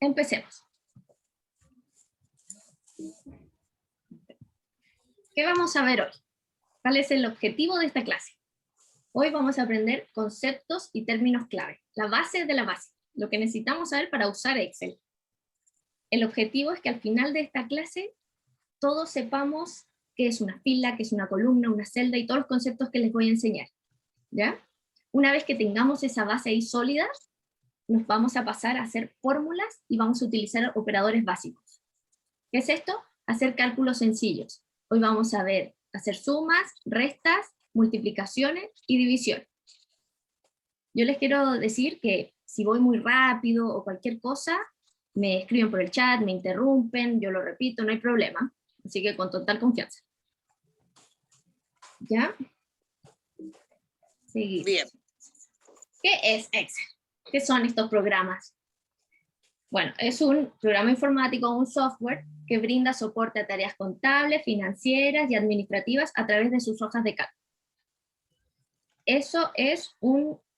Empecemos. ¿Qué vamos a ver hoy? ¿Cuál es el objetivo de esta clase? Hoy vamos a aprender conceptos y términos clave, la base de la base, lo que necesitamos saber para usar Excel. El objetivo es que al final de esta clase todos sepamos qué es una fila, qué es una columna, una celda y todos los conceptos que les voy a enseñar, ¿ya? Una vez que tengamos esa base ahí sólida, nos vamos a pasar a hacer fórmulas y vamos a utilizar operadores básicos. ¿Qué es esto? Hacer cálculos sencillos. Hoy vamos a ver hacer sumas, restas, multiplicaciones y divisiones. Yo les quiero decir que si voy muy rápido o cualquier cosa, me escriben por el chat, me interrumpen, yo lo repito, no hay problema. Así que con total confianza. ¿Ya? Seguimos. Bien. ¿Qué es Excel? ¿Qué son estos programas? Bueno, es un programa informático, un software que brinda soporte a tareas contables, financieras y administrativas a través de sus hojas de cálculo. Eso es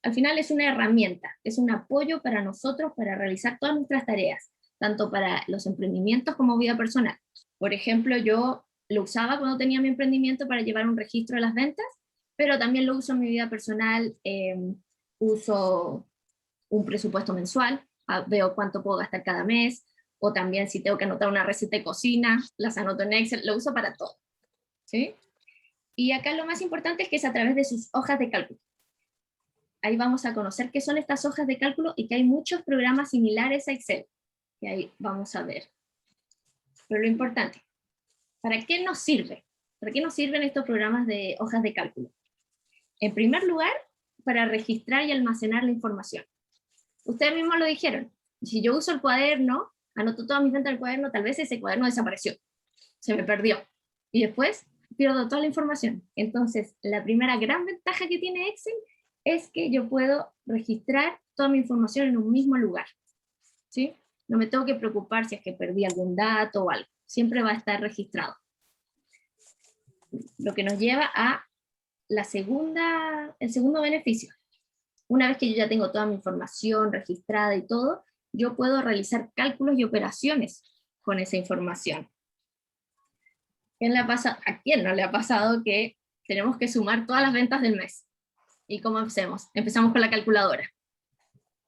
al final es una herramienta, es un apoyo para nosotros para realizar todas nuestras tareas, tanto para los emprendimientos como vida personal. Por ejemplo, yo lo usaba cuando tenía mi emprendimiento para llevar un registro de las ventas, pero también lo uso en mi vida personal, uso un presupuesto mensual, veo cuánto puedo gastar cada mes, o también si tengo que anotar una receta de cocina, las anoto en Excel, lo uso para todo, ¿sí? Y acá lo más importante es que es a través de sus hojas de cálculo. Ahí vamos a conocer qué son estas hojas de cálculo y que hay muchos programas similares a Excel, que ahí vamos a ver. Pero lo importante, ¿para qué nos sirve? ¿Para qué nos sirven estos programas de hojas de cálculo? En primer lugar, para registrar y almacenar la información. Ustedes mismos lo dijeron, si yo uso el cuaderno, anoto todas mis ventas del cuaderno, tal vez ese cuaderno desapareció, se me perdió, y después pierdo toda la información. Entonces, la primera gran ventaja que tiene Excel es que yo puedo registrar toda mi información en un mismo lugar, ¿sí? No me tengo que preocupar si es que perdí algún dato o algo, siempre va a estar registrado. Lo que nos lleva a el segundo beneficio. Una vez que yo ya tengo toda mi información registrada y todo, yo puedo realizar cálculos y operaciones con esa información. ¿A quién no le ha pasado que tenemos que sumar todas las ventas del mes? ¿Y cómo hacemos? Empezamos con la calculadora.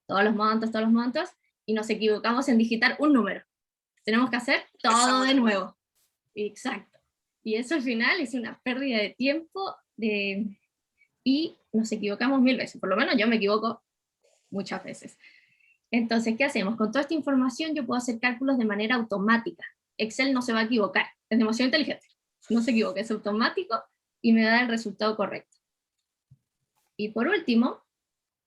Todos los montos, y nos equivocamos en digitar un número. Tenemos que hacer todo de nuevo. Exacto. Y eso al final es una pérdida de tiempo y nos equivocamos 1000 veces. Por lo menos yo me equivoco muchas veces. Entonces, ¿qué hacemos? Con toda esta información yo puedo hacer cálculos de manera automática. Excel no se va a equivocar, es demasiado inteligente. No se equivoca, es automático y me da el resultado correcto. Y por último,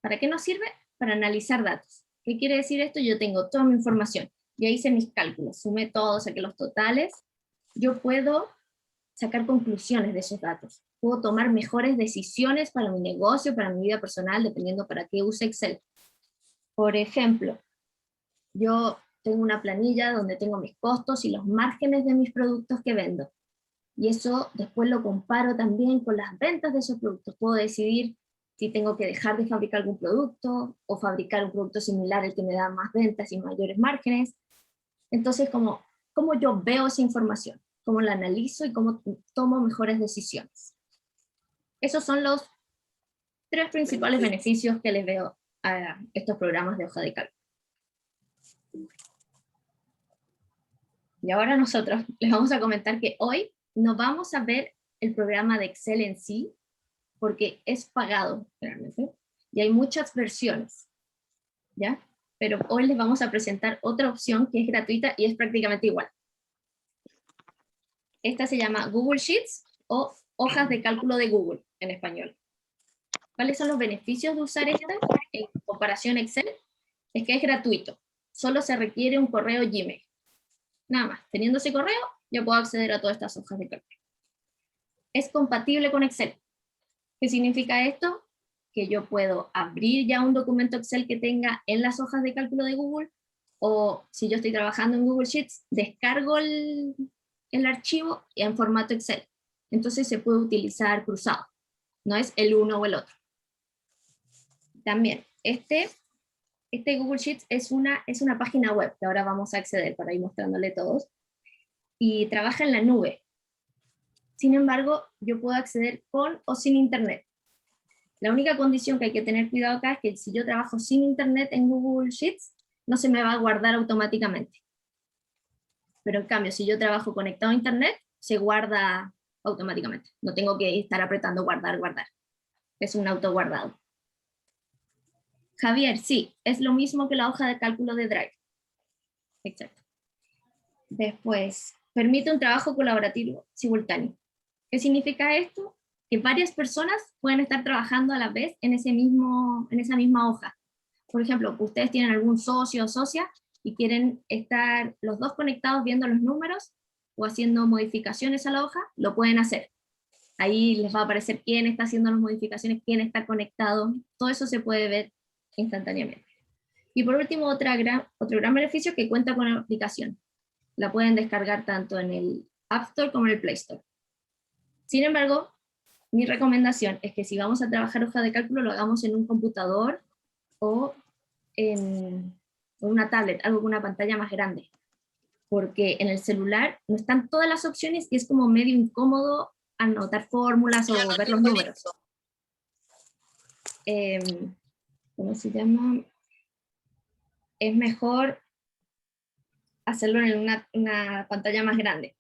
¿para qué nos sirve? Para analizar datos. ¿Qué quiere decir esto? Yo tengo toda mi información, ya hice mis cálculos, sumé todo, saqué los totales, yo puedo sacar conclusiones de esos datos. Puedo tomar mejores decisiones para mi negocio, para mi vida personal, dependiendo para qué use Excel. Por ejemplo, yo tengo una planilla donde tengo mis costos y los márgenes de mis productos que vendo. Y eso después lo comparo también con las ventas de esos productos. Puedo decidir si tengo que dejar de fabricar algún producto o fabricar un producto similar al que me da más ventas y mayores márgenes. Entonces, ¿cómo yo veo esa información? ¿Cómo la analizo y cómo tomo mejores decisiones? Esos son los 3 principales beneficios que les veo a estos programas de hoja de cálculo. Y ahora nosotros les vamos a comentar que hoy no vamos a ver el programa de Excel en sí, porque es pagado realmente, y hay muchas versiones, ¿ya? Pero hoy les vamos a presentar otra opción que es gratuita y es prácticamente igual. Esta se llama Google Sheets o hojas de cálculo de Google en español. ¿Cuáles son los beneficios de usar esta en comparación a Excel? Es que es gratuito, solo se requiere un correo Gmail. Nada más, teniendo ese correo, yo puedo acceder a todas estas hojas de cálculo. Es compatible con Excel. ¿Qué significa esto? Que yo puedo abrir ya un documento Excel que tenga en las hojas de cálculo de Google, o si yo estoy trabajando en Google Sheets, descargo el archivo en formato Excel. Entonces se puede utilizar cruzado, no es el uno o el otro. También, este Google Sheets es una página web que ahora vamos a acceder para ir mostrándole todos, y trabaja en la nube. Sin embargo, yo puedo acceder con o sin internet. La única condición que hay que tener cuidado acá es que si yo trabajo sin internet en Google Sheets, no se me va a guardar automáticamente. Pero en cambio, si yo trabajo conectado a internet, se guarda automáticamente. No tengo que estar apretando guardar, guardar. Es un autoguardado. Javier, sí, es lo mismo que la hoja de cálculo de Drive. Exacto. Después, permite un trabajo colaborativo simultáneo. ¿Qué significa esto? Que varias personas pueden estar trabajando a la vez en esa misma hoja. Por ejemplo, ustedes tienen algún socio o socia y quieren estar los dos conectados viendo los números o haciendo modificaciones a la hoja, lo pueden hacer. Ahí les va a aparecer quién está haciendo las modificaciones, quién está conectado, todo eso se puede ver instantáneamente. Y por último, otro gran beneficio es que cuenta con la aplicación. La pueden descargar tanto en el App Store como en el Play Store. Sin embargo, mi recomendación es que si vamos a trabajar hoja de cálculo, lo hagamos en un computador o en una tablet, algo con una pantalla más grande. Porque en el celular no están todas las opciones y es como medio incómodo anotar fórmulas o ver los números. ¿Cómo se llama? Es mejor hacerlo en una pantalla más grande,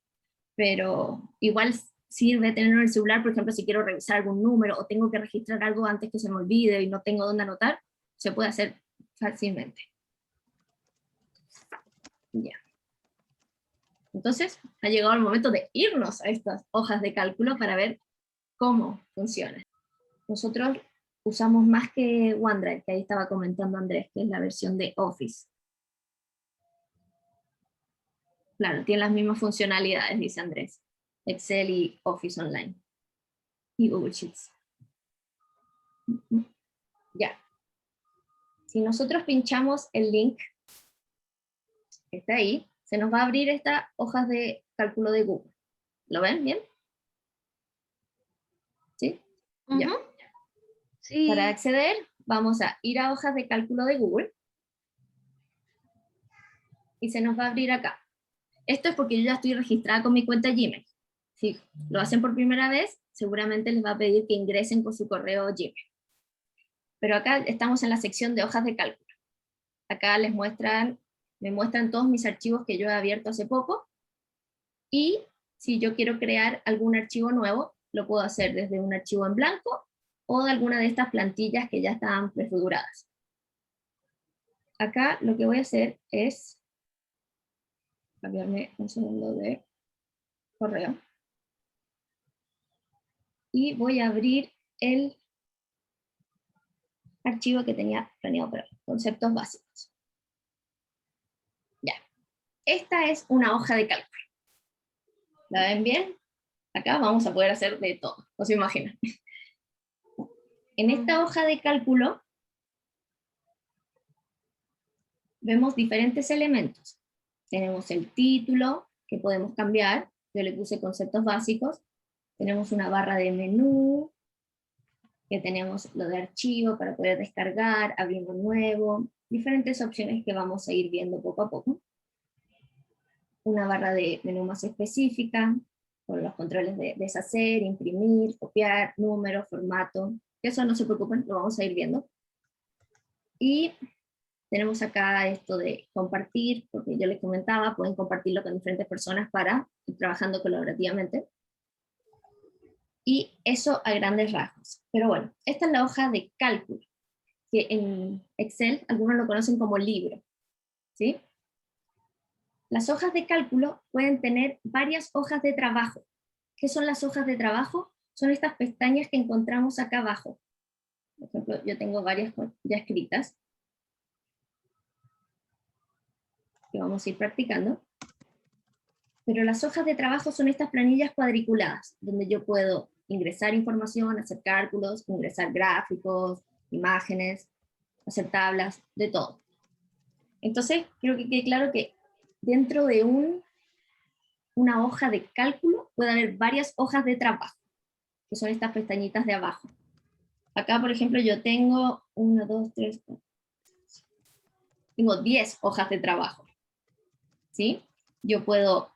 pero igual sirve tenerlo en el celular, por ejemplo, si quiero revisar algún número o tengo que registrar algo antes que se me olvide y no tengo dónde anotar, se puede hacer fácilmente. Ya. Entonces, ha llegado el momento de irnos a estas hojas de cálculo para ver cómo funcionan. Nosotros usamos más que OneDrive, que ahí estaba comentando Andrés, que es la versión de Office. Claro, tiene las mismas funcionalidades, dice Andrés. Excel y Office Online. Y Google Sheets. Ya. Si nosotros pinchamos el link que está ahí, se nos va a abrir estas hojas de cálculo de Google. ¿Lo ven bien? ¿Sí? Ya. Sí. Para acceder, vamos a ir a hojas de cálculo de Google. Y se nos va a abrir acá. Esto es porque yo ya estoy registrada con mi cuenta Gmail. Si lo hacen por primera vez, seguramente les va a pedir que ingresen con su correo Gmail. Pero acá estamos en la sección de hojas de cálculo. Acá me muestran todos mis archivos que yo he abierto hace poco. Y si yo quiero crear algún archivo nuevo, lo puedo hacer desde un archivo en blanco o de alguna de estas plantillas que ya están prefiguradas. Acá lo que voy a hacer es cambiarme un segundo de correo. Y voy a abrir el archivo que tenía planeado para conceptos básicos. Ya. Esta es una hoja de cálculo. ¿La ven bien? Acá vamos a poder hacer de todo, no se imaginan. En esta hoja de cálculo vemos diferentes elementos. Tenemos el título, que podemos cambiar. Yo le puse conceptos básicos. Tenemos una barra de menú, que tenemos lo de archivo para poder descargar, abrir uno nuevo, diferentes opciones que vamos a ir viendo poco a poco. Una barra de menú más específica, con los controles de deshacer, imprimir, copiar, número, formato. Eso no se preocupen, lo vamos a ir viendo. Y tenemos acá esto de compartir, porque yo les comentaba, pueden compartirlo con diferentes personas para ir trabajando colaborativamente. Y eso a grandes rasgos. Pero bueno, esta es la hoja de cálculo, que en Excel algunos lo conocen como libro, ¿sí? Las hojas de cálculo pueden tener varias hojas de trabajo. ¿Qué son las hojas de trabajo? Son estas pestañas que encontramos acá abajo. Por ejemplo, yo tengo varias ya escritas, que vamos a ir practicando. Pero las hojas de trabajo son estas planillas cuadriculadas, donde yo puedo ingresar información, hacer cálculos, ingresar gráficos, imágenes, hacer tablas, de todo. Entonces, quiero que quede claro que dentro de una hoja de cálculo puede haber varias hojas de trabajo, que son estas pestañitas de abajo. Acá, por ejemplo, yo tengo 1, 2, 3, 4, tengo 10 hojas de trabajo. ¿Sí? Yo puedo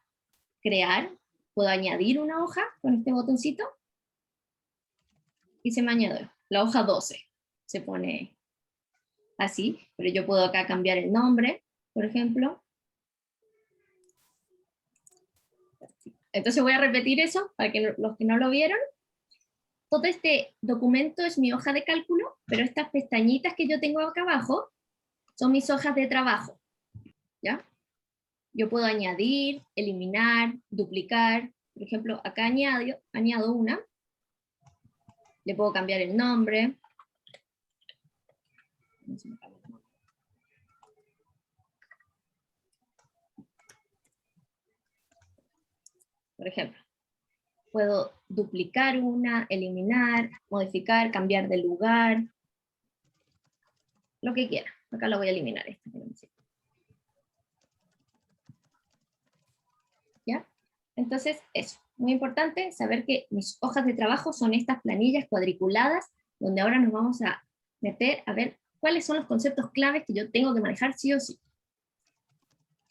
crear, puedo añadir una hoja con este botoncito, y se me añade la hoja 12. Se pone así, pero yo puedo acá cambiar el nombre, por ejemplo. Entonces voy a repetir eso para que los que no lo vieron. Todo este documento es mi hoja de cálculo, pero estas pestañitas que yo tengo acá abajo son mis hojas de trabajo, ¿ya? Yo puedo añadir, eliminar, duplicar. Por ejemplo, acá añado una. Le puedo cambiar el nombre. Por ejemplo, puedo duplicar una, eliminar, modificar, cambiar de lugar, lo que quiera. Acá lo voy a eliminar. ¿Ya? Entonces, eso. Muy importante saber que mis hojas de trabajo son estas planillas cuadriculadas, donde ahora nos vamos a meter a ver cuáles son los conceptos claves que yo tengo que manejar sí o sí.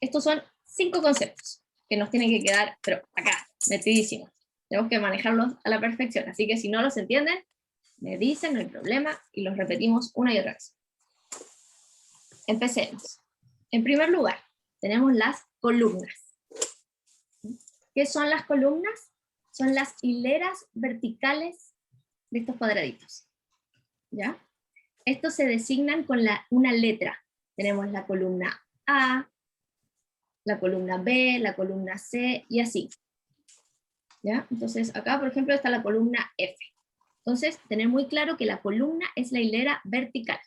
Estos son 5 conceptos que nos tienen que quedar, pero acá, metidísimos. Tenemos que manejarlos a la perfección, así que si no los entienden, me dicen, no hay problema, y los repetimos una y otra vez. Empecemos. En primer lugar, tenemos las columnas. ¿Qué son las columnas? Son las hileras verticales de estos cuadraditos. ¿Ya? Estos se designan con una letra. Tenemos la columna A, la columna B, la columna C, y así. ¿Ya? Entonces, acá, por ejemplo, está la columna F. Entonces, tener muy claro que la columna es la hilera vertical.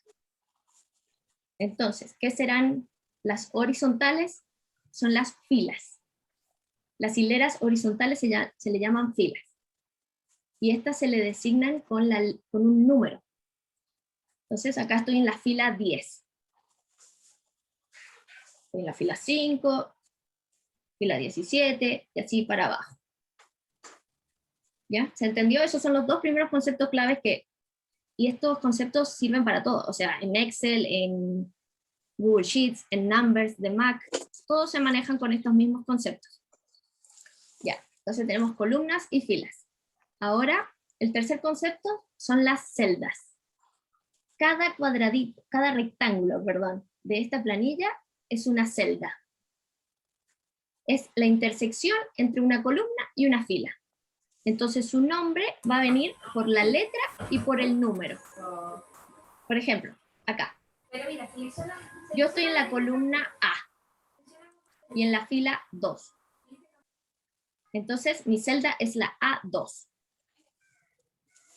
Entonces, ¿qué serán las horizontales? Son las filas. Las hileras horizontales se le llaman filas. Y estas se le designan con un número. Entonces, acá estoy en la fila 10. Estoy en la fila 5, fila 17, y así para abajo. ¿Ya? ¿Se entendió? Esos son los dos primeros conceptos claves y estos conceptos sirven para todo. O sea, en Excel, en Google Sheets, en Numbers de Mac, todos se manejan con estos mismos conceptos. Ya, entonces tenemos columnas y filas. Ahora, el tercer concepto son las celdas. Cada cuadradito, cada rectángulo, perdón, de esta planilla es una celda. Es la intersección entre una columna y una fila. Entonces su nombre va a venir por la letra y por el número. Por ejemplo, acá. Yo estoy en la columna A y en la fila 2. Entonces mi celda es la A2.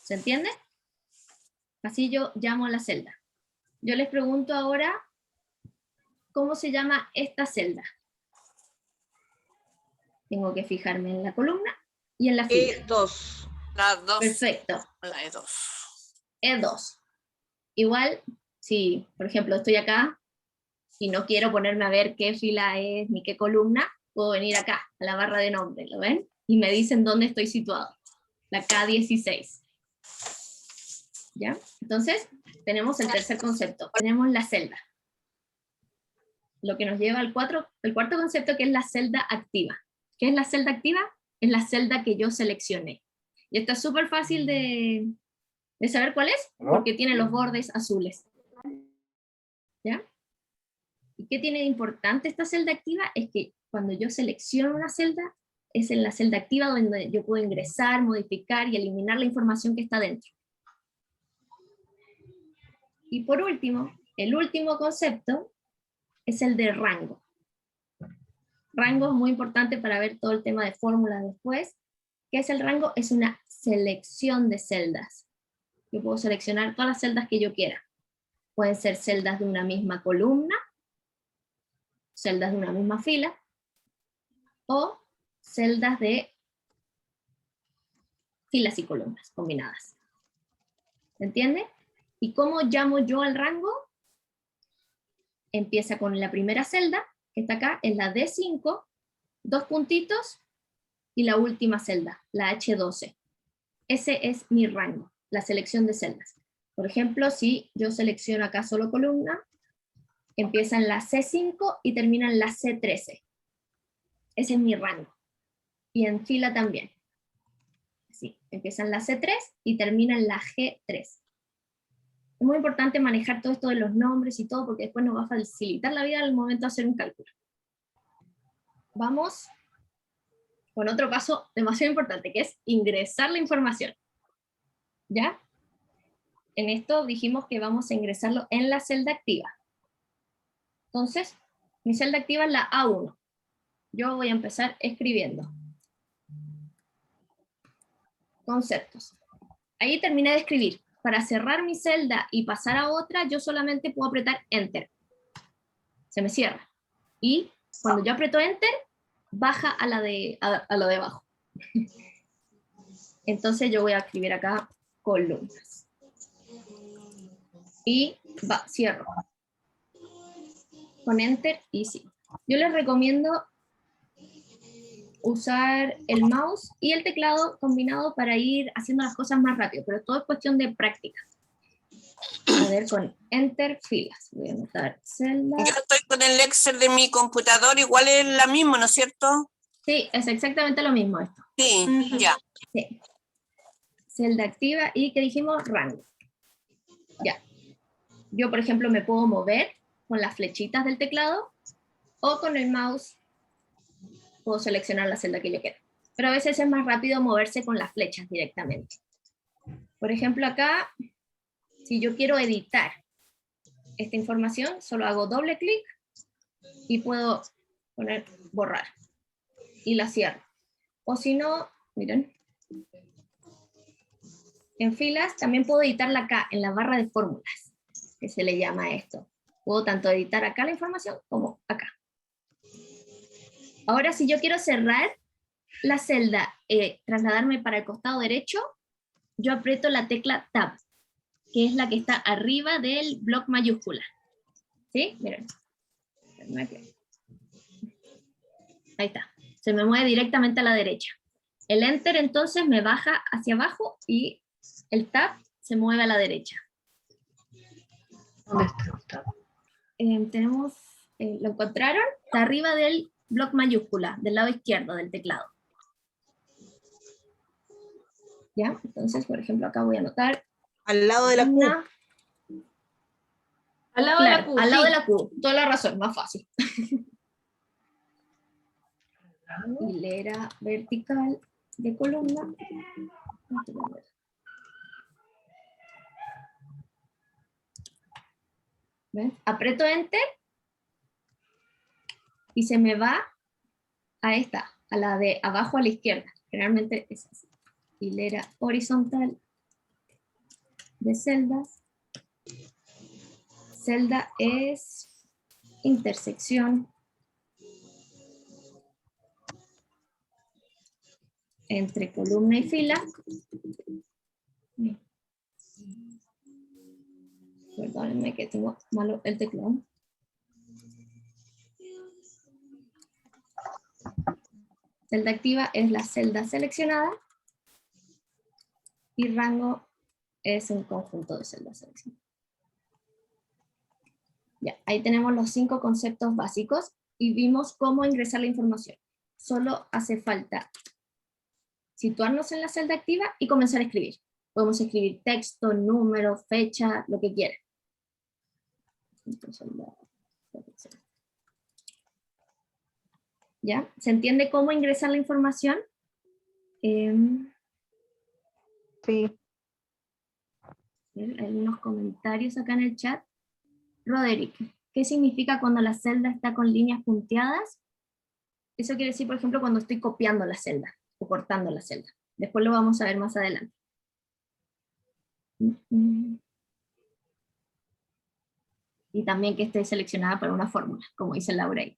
¿Se entiende? Así yo llamo a la celda. Yo les pregunto ahora, ¿cómo se llama esta celda? Tengo que fijarme en la columna y en la fila. E2. La 2. Perfecto. La E2. E2. Igual, si por ejemplo estoy acá y no quiero ponerme a ver qué fila es ni qué columna, puedo venir acá, a la barra de nombre, ¿lo ven? Y me dicen dónde estoy situado. La K16. ¿Ya? Entonces, tenemos el tercer concepto. Tenemos la celda. Lo que nos lleva al cuarto concepto, que es la celda activa. ¿Qué es la celda activa? Es la celda que yo seleccioné. Y esto es súper fácil de saber cuál es, porque tiene los bordes azules. ¿Ya? ¿Y qué tiene de importante esta celda activa? Es que cuando yo selecciono una celda, es en la celda activa donde yo puedo ingresar, modificar y eliminar la información que está dentro. Y por último, el último concepto es el de rango. Rango es muy importante para ver todo el tema de fórmulas después. ¿Qué es el rango? Es una selección de celdas. Yo puedo seleccionar todas las celdas que yo quiera. Pueden ser celdas de una misma columna, celdas de una misma fila, o celdas de filas y columnas combinadas. ¿Se entiende? ¿Y cómo llamo yo al rango? Empieza con la primera celda, que está acá, es la D5, 2 puntitos, y la última celda, la H12. Ese es mi rango, la selección de celdas. Por ejemplo, si yo selecciono acá solo columna, Empieza en la C5 y termina en la C13. Ese es mi rango. Y en fila también. Así, empieza en la C3 y termina en la G3. Es muy importante manejar todo esto de los nombres y todo, porque después nos va a facilitar la vida al momento de hacer un cálculo. Vamos con otro paso demasiado importante, que es ingresar la información. ¿Ya? En esto dijimos que vamos a ingresarlo en la celda activa. Entonces, mi celda activa es la A1. Yo voy a empezar escribiendo. Conceptos. Ahí terminé de escribir. Para cerrar mi celda y pasar a otra, yo solamente puedo apretar Enter. Se me cierra. Y cuando yo aprieto Enter, baja a la de abajo. Entonces yo voy a escribir acá columnas. Y cierro. Con Enter y sí. Yo les recomiendo usar el mouse y el teclado combinado para ir haciendo las cosas más rápido, pero todo es cuestión de práctica. A ver, con Enter, filas. Voy a anotar celda. Yo estoy con el Excel de mi computador, igual es la misma, ¿no es cierto? Sí, es exactamente lo mismo esto. Sí, ya. Sí. Celda activa y que dijimos rango. Ya. Yo, por ejemplo, me puedo mover con las flechitas del teclado o con el mouse puedo seleccionar la celda que yo quiera. Pero a veces es más rápido moverse con las flechas directamente. Por ejemplo, acá, si yo quiero editar esta información, solo hago doble clic y puedo poner borrar. Y la cierro. O si no, miren, en filas también puedo editarla acá, en la barra de fórmulas, que se le llama a esto. Puedo tanto editar acá la información como acá. Ahora, si yo quiero cerrar la celda, trasladarme para el costado derecho, yo aprieto la tecla Tab, que es la que está arriba del bloc mayúscula. ¿Sí? Miren. Ahí está. Se me mueve directamente a la derecha. El Enter entonces me baja hacia abajo y el Tab se mueve a la derecha. ¿Dónde está el Tab? Tenemos, ¿lo encontraron? Está arriba del bloc mayúscula, del lado izquierdo del teclado. ¿Ya? Entonces, por ejemplo, acá voy a anotar. Al lado de la Q. Al lado Claro, de la Q. al lado de la Q. Toda la razón, más fácil. Hilera vertical de columna. ¿Ven? Aprieto Enter y se me va a esta, a la de abajo a la izquierda. Generalmente es así. Hilera horizontal de celdas. Celda es intersección entre columna y fila. Perdónenme que tengo malo el teclado. Celda activa es la celda seleccionada y rango es un conjunto de celdas seleccionadas. Ya, ahí tenemos los 5 conceptos básicos y vimos cómo ingresar la información. Solo hace falta situarnos en la celda activa y comenzar a escribir. Podemos escribir texto, número, fecha, lo que quieran. ¿Ya? ¿Se entiende cómo ingresar la información? Sí. Hay unos comentarios acá en el chat. Roderick, ¿qué significa cuando la celda está con líneas punteadas? Eso quiere decir, por ejemplo, cuando estoy copiando la celda o cortando la celda. Después lo vamos a ver más adelante. Y también que esté seleccionada para una fórmula, como dice Laura ahí.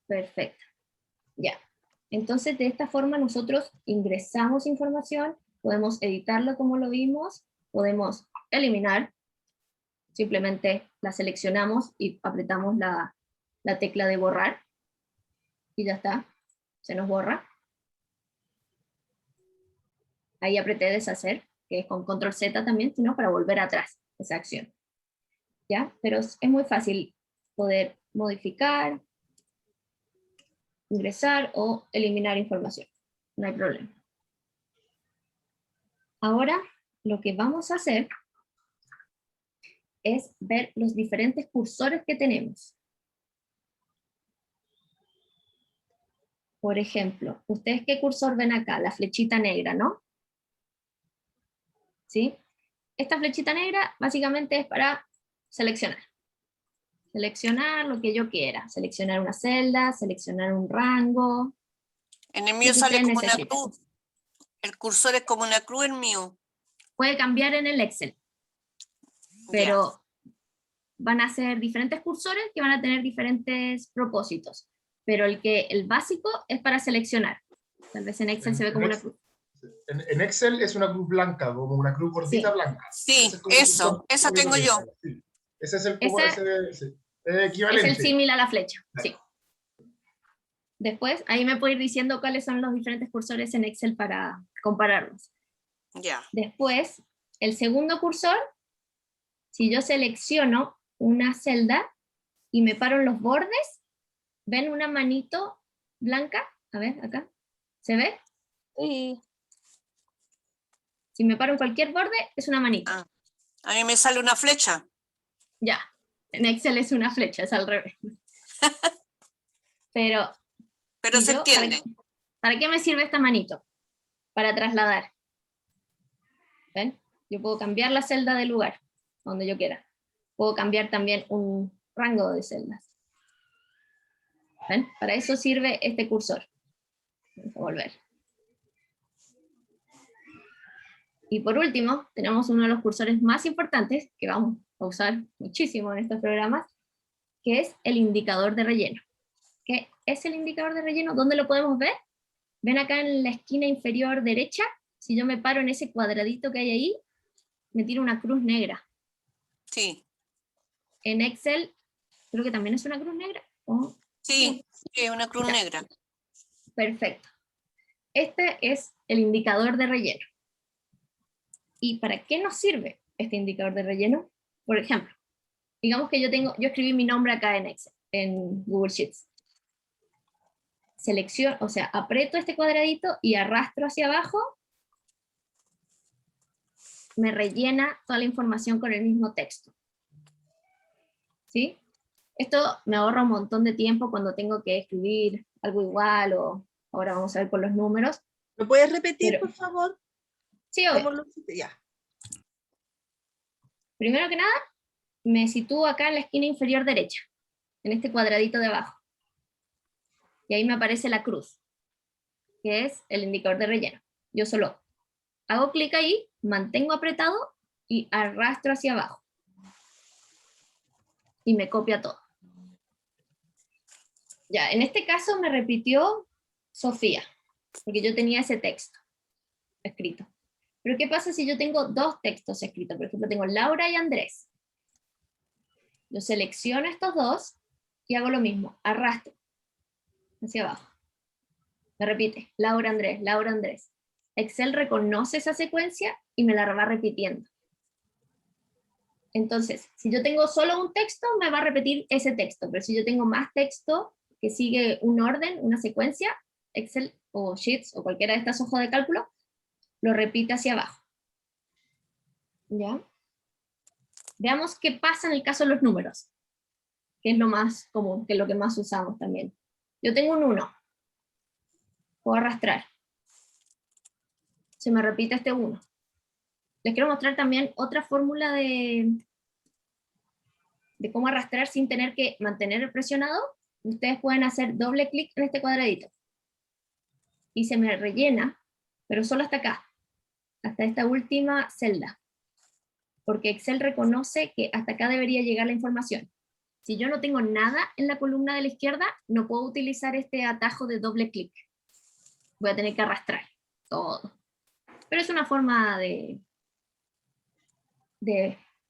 Perfecto. Ya. Entonces, de esta forma nosotros ingresamos información, podemos editarlo como lo vimos, podemos eliminar, simplemente la seleccionamos y apretamos la tecla de borrar, y ya está, se nos borra. Ahí apreté deshacer, que es con control Z también, sino para volver atrás esa acción. ¿Ya? Pero es muy fácil poder modificar, ingresar o eliminar información. No hay problema. Ahora, lo que vamos a hacer es ver los diferentes cursores que tenemos. Por ejemplo, ¿ustedes qué cursor ven acá? La flechita negra, ¿no? ¿Sí? Esta flechita negra básicamente es para seleccionar. Seleccionar lo que yo quiera. Seleccionar una celda, seleccionar un rango. En el mío Lo que sale ustedes como una necesiten. cruz. El cursor es como una cruz en mío. Puede cambiar en el Excel, pero van a ser diferentes cursores que van a tener diferentes propósitos. Pero el básico es para seleccionar. Tal vez en Excel se ve como una cruz. En Excel es una cruz blanca, como una cruz gordita Sí. blanca. Sí, Ese es como eso, el esa tengo yo. sí. Ese es el, Ese- equivalente. Es el símil a la flecha, Claro. sí. Después, ahí me puedo ir diciendo cuáles son los diferentes cursores en Excel para compararlos. Ya. Después, el segundo cursor, si yo selecciono una celda y me paro en los bordes, ¿ven una manito blanca? A ver, acá. ¿Se ve? Sí. Si me paro en cualquier borde, es una manito. Ah. A mí me sale una flecha. Ya, en Excel es una flecha, es al revés. Pero Pero si se yo, entiende. ¿para qué me sirve esta manito? Para trasladar. ¿Ven? Yo puedo cambiar la celda de lugar, donde yo quiera. Puedo cambiar también un rango de celdas. ¿Ven? Para eso sirve este cursor. Vamos a volver. Y por último, tenemos uno de los cursores más importantes, que vamos a usar muchísimo en estos programas, que es el indicador de relleno. ¿Qué es el indicador de relleno? ¿Dónde lo podemos ver? ¿Ven acá en la esquina inferior derecha? Si yo me paro en ese cuadradito que hay ahí, me tira una cruz negra. Sí. En Excel, creo que también es una cruz negra. ¿Oh? Sí, sí, una cruz Ya. negra. Perfecto. Este es el indicador de relleno. ¿Y para qué nos sirve este indicador de relleno? Por ejemplo, digamos que yo escribí mi nombre acá en Excel, en Google Sheets. Selecciono, o sea, aprieto este cuadradito y arrastro hacia abajo, me rellena toda la información con el mismo texto. ¿Sí? Esto me ahorra un montón de tiempo cuando tengo que escribir algo igual, o ahora vamos a ver con los números. ¿Lo puedes repetir, Pero- por favor? Sí, obvio. ¿Cómo lo hiciste? Ya. Primero que nada, me sitúo acá en la esquina inferior derecha, en este cuadradito de abajo. Y ahí me aparece la cruz, que es el indicador de relleno. Yo solo hago clic ahí, mantengo apretado y arrastro hacia abajo. Y me copia todo. Ya, en este caso me repitió Sofía, porque yo tenía ese texto escrito. Pero ¿qué pasa si yo tengo dos textos escritos? Por ejemplo, tengo Laura y Andrés. Yo selecciono estos dos y hago lo mismo, arrastro hacia abajo. Me repite, Laura, Andrés, Laura, Andrés. Excel reconoce esa secuencia y me la va repitiendo. Entonces, si yo tengo solo un texto, me va a repetir ese texto, pero si yo tengo más texto que sigue un orden, una secuencia, Excel o Sheets o cualquiera de estas hojas de cálculo, lo repite hacia abajo. ¿Ya? Veamos qué pasa en el caso de los números, que es lo más común, que es lo que más usamos también. Yo tengo un 1, puedo arrastrar. Se me repite este 1. Les quiero mostrar también otra fórmula de cómo arrastrar sin tener que mantener presionado. Ustedes pueden hacer doble clic en este cuadradito. Y se me rellena, pero solo hasta acá, hasta esta última celda. Porque Excel reconoce que hasta acá debería llegar la información. Si yo no tengo nada en la columna de la izquierda, no puedo utilizar este atajo de doble clic. Voy a tener que arrastrar todo. Pero es una forma de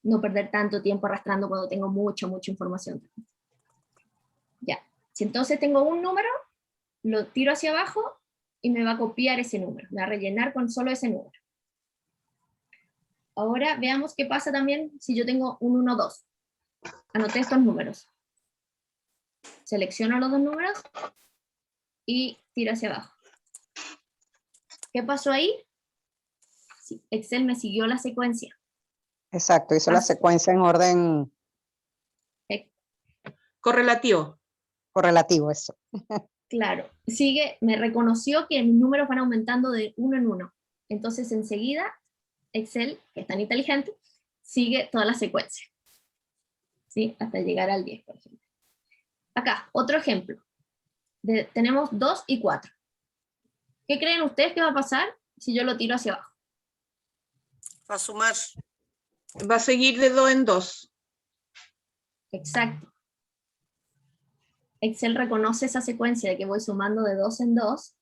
no perder tanto tiempo arrastrando cuando tengo mucha información. Ya. Si entonces tengo un número, lo tiro hacia abajo y me va a copiar ese número, me va a rellenar con solo ese número. Ahora veamos qué pasa también si yo tengo un 1, 2. Anoté estos números. Selecciono los dos números y tiro hacia abajo. ¿Qué pasó ahí? Sí, Excel me siguió la secuencia. Exacto, hizo la secuencia en orden Correlativo. correlativo, eso. Claro, me reconoció que mis números van aumentando de uno en uno. Entonces enseguida Excel, que es tan inteligente, sigue toda la secuencia. ¿Sí? Hasta llegar al 10, por ejemplo. Acá, otro ejemplo. Tenemos 2 y 4. ¿Qué creen ustedes que va a pasar si yo lo tiro hacia abajo? Va a sumar. Va a seguir de 2 en 2. Exacto. Excel reconoce esa secuencia de que voy sumando de 2 en 2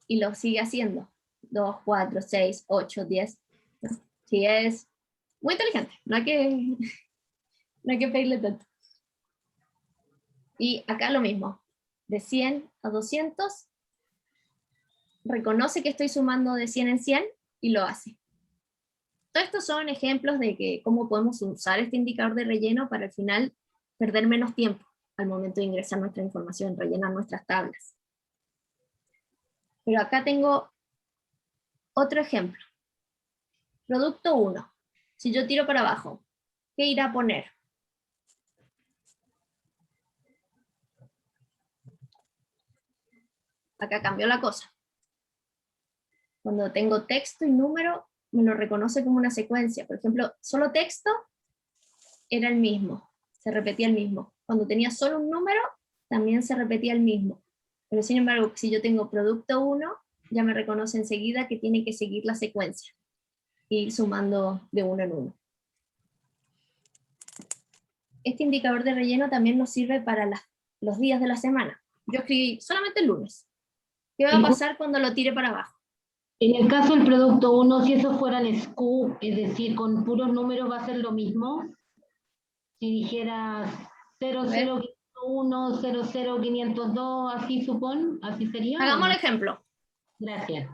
y lo sigue haciendo. 2, 4, 6, 8, 10. Sí, es muy inteligente. No hay que pedirle tanto. Y acá lo mismo. De 100 a 200, reconoce que estoy sumando de 100 en 100 y lo hace. Todos estos son ejemplos de cómo podemos usar este indicador de relleno para al final perder menos tiempo al momento de ingresar nuestra información, rellenar nuestras tablas. Pero acá tengo otro ejemplo. Producto 1. Si yo tiro para abajo, ¿qué irá a poner? Acá cambió la cosa. Cuando tengo texto y número, me lo reconoce como una secuencia. Por ejemplo, solo texto era el mismo, se repetía el mismo. Cuando tenía solo un número, también se repetía el mismo. Pero sin embargo, si yo tengo producto 1, ya me reconoce enseguida que tiene que seguir la secuencia e ir sumando de uno en uno. Este indicador de relleno también nos sirve para los días de la semana. Yo escribí solamente el lunes. ¿Qué va a pasar cuando lo tire para abajo? En el caso del producto 1, si eso fuera el SKU, es decir, con puros números va a ser lo mismo. Si dijeras 00501, 00502, así supón, así sería. Hagamos el ejemplo. Gracias.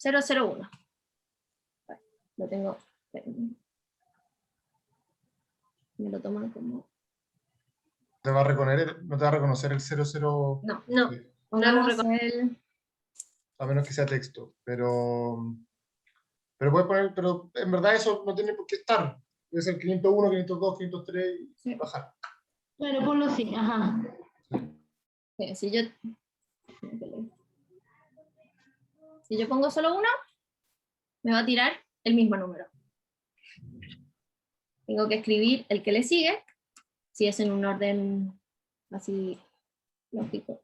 001. Lo tengo. Me lo toman como. No te va a reconocer el 00. No. Sí, Pongamos el. a menos que sea texto. Pero puedes poner, pero en verdad eso no tiene por qué estar. Puede ser 501, 502, 503 y Sí. bajar. Bueno, ponlo así, ajá. Si yo pongo solo uno, me va a tirar el mismo número. Tengo que escribir el que le sigue, si es en un orden así lógico.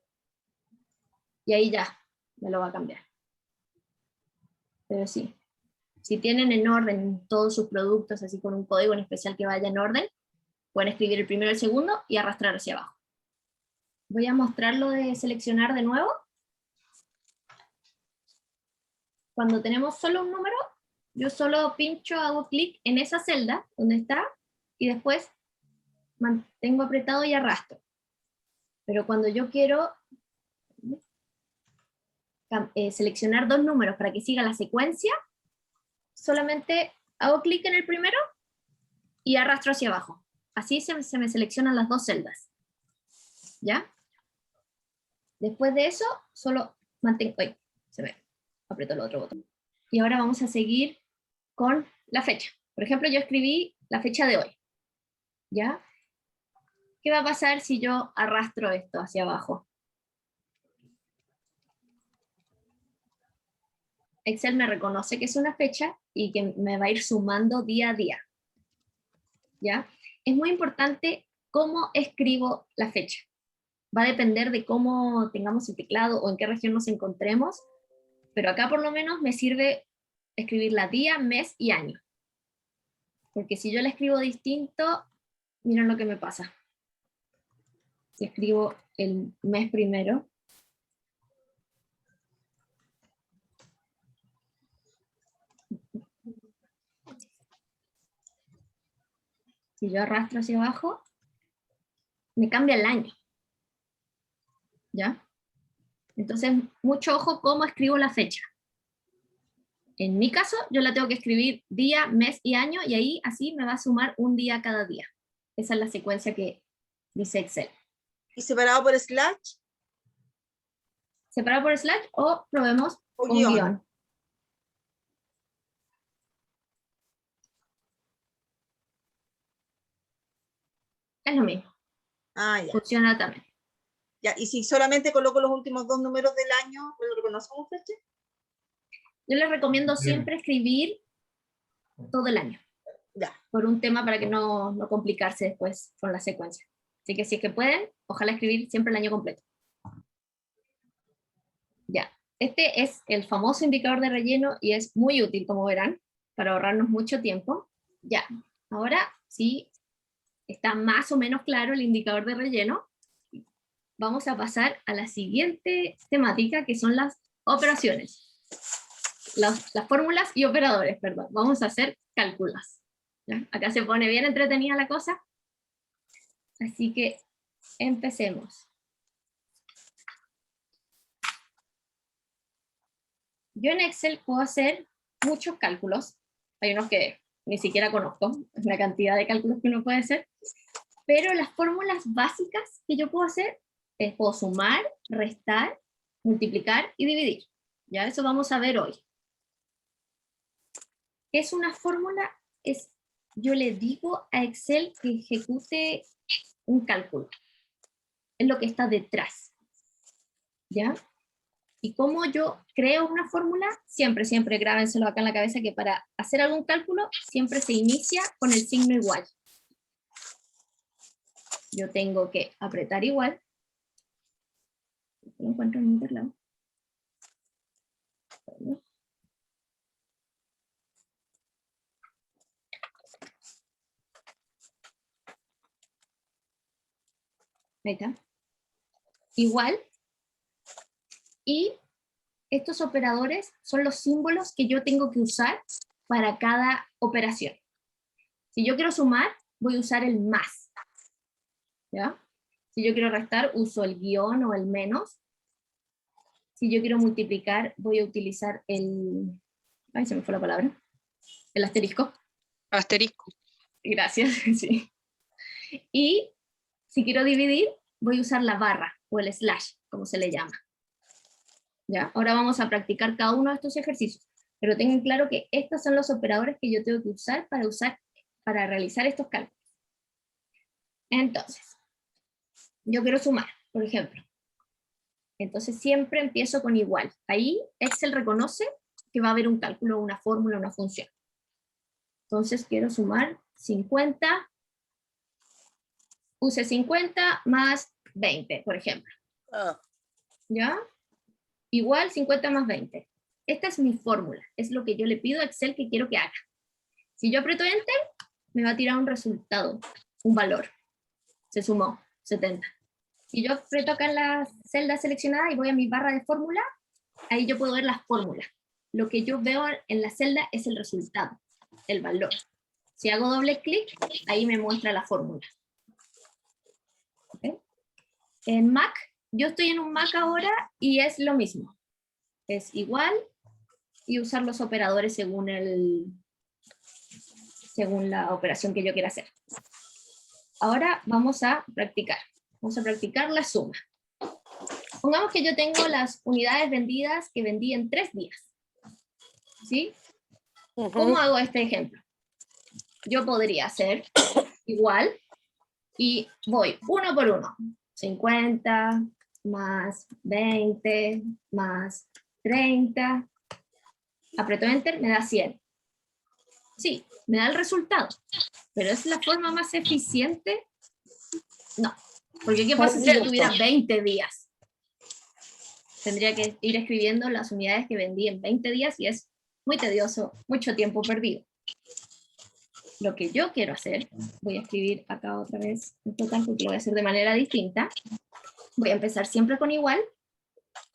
Y ahí ya me lo va a cambiar. Pero sí, si tienen en orden todos sus productos, así con un código en especial que vaya en orden, pueden escribir el primero y el segundo y arrastrar hacia abajo. Voy a mostrarlo de seleccionar de nuevo. Cuando tenemos solo un número, yo solo pincho, hago clic en esa celda donde está y después mantengo apretado y arrastro. Pero cuando yo quiero seleccionar dos números para que siga la secuencia, solamente hago clic en el primero y arrastro hacia abajo. Así se me seleccionan las dos celdas. ¿Ya? Después de eso, solo mantengo... ¡Ay! Se me apretó el otro botón. Y ahora vamos a seguir con la fecha. Por ejemplo, yo escribí la fecha de hoy. ¿Ya? ¿Qué va a pasar si yo arrastro esto hacia abajo? Excel me reconoce que es una fecha y que me va a ir sumando día a día. ¿Ya? Es muy importante cómo escribo la fecha. Va a depender de cómo tengamos el teclado o en qué región nos encontremos, pero acá por lo menos me sirve escribirla día, mes y año. Porque si yo la escribo distinto, miren lo que me pasa. Si escribo el mes primero, si yo arrastro hacia abajo, me cambia el año. ¿Ya? Entonces, mucho ojo cómo escribo la fecha. En mi caso, yo la tengo que escribir día, mes y año, y ahí así me va a sumar un día cada día. Esa es la secuencia que dice Excel. ¿Y separado por slash Separado por slash o probemos o un guión? guión. Es lo mismo, Ah, ya. funciona también. Ya. Y si solamente coloco los últimos 2 números del año, ¿me lo reconoce como fecha? Yo les recomiendo siempre escribir todo el año, Ya. por un tema para que no complicarse después con la secuencia. Así que si es que pueden, ojalá escribir siempre el año completo. Ya, este es el famoso indicador de relleno y es muy útil, como verán, para ahorrarnos mucho tiempo. Ya, ahora sí está más o menos claro el indicador de relleno. Vamos a pasar a la siguiente temática, que son las operaciones. Las fórmulas y operadores, perdón. Vamos a hacer cálculos. ¿Ya? Acá se pone bien entretenida la cosa. Así que empecemos. Yo en Excel puedo hacer muchos cálculos. Hay unos que ni siquiera conozco, es la cantidad de cálculos que uno puede hacer. Pero las fórmulas básicas que yo puedo hacer es puedo sumar, restar, multiplicar y dividir. Ya eso vamos a ver hoy. Es una fórmula, yo le digo a Excel que ejecute un cálculo. Es lo que está detrás. ¿Ya? Y como yo creo una fórmula, siempre grábenselo acá en la cabeza que para hacer algún cálculo siempre se inicia con el signo igual. Yo tengo que apretar igual. Lo encuentro en otro lado. Ahí está. Igual. Y estos operadores son los símbolos que yo tengo que usar para cada operación. Si yo quiero sumar, voy a usar el más. ¿Ya? Si yo quiero restar, uso el guión o el menos. Si yo quiero multiplicar, voy a utilizar el... Ay, se me fue la palabra. El asterisco. Asterisco. Gracias, sí. Y si quiero dividir, voy a usar la barra o el slash, como se le llama. ¿Ya? Ahora vamos a practicar cada uno de estos ejercicios. Pero tengan claro que estos son los operadores que yo tengo que usar para realizar estos cálculos. Entonces, yo quiero sumar, por ejemplo. Entonces siempre empiezo con igual. Ahí Excel reconoce que va a haber un cálculo, una fórmula, una función. Entonces quiero sumar 50, use 50 más 20, por ejemplo. ¿Ya? Igual 50 más 20. Esta es mi fórmula, es lo que yo le pido a Excel que quiero que haga. Si yo aprieto Enter, me va a tirar un resultado, un valor. Se sumó 70. Si yo aprieto acá en la celda seleccionada y voy a mi barra de fórmula, ahí yo puedo ver las fórmulas. Lo que yo veo en la celda es el resultado, el valor. Si hago doble clic, ahí me muestra la fórmula. ¿Okay? En Mac, yo estoy en un Mac ahora y es lo mismo. Es igual y usar los operadores según la operación que yo quiera hacer. Ahora vamos a practicar. Vamos a practicar la suma. Pongamos que yo tengo las unidades vendidas que vendí en 3 días. ¿Sí? ¿Cómo hago este ejemplo? Yo podría hacer igual y voy uno por uno. 50 más 20 más 30. Aprieto Enter, me da 100. Sí, me da el resultado. Pero ¿es la forma más eficiente? No. Porque ¿qué pasa si yo tuviera 20 días? Tendría que ir escribiendo las unidades que vendí en 20 días y es muy tedioso, mucho tiempo perdido. Lo que yo quiero hacer, voy a escribir acá otra vez el total porque lo voy a hacer de manera distinta. Voy a empezar siempre con igual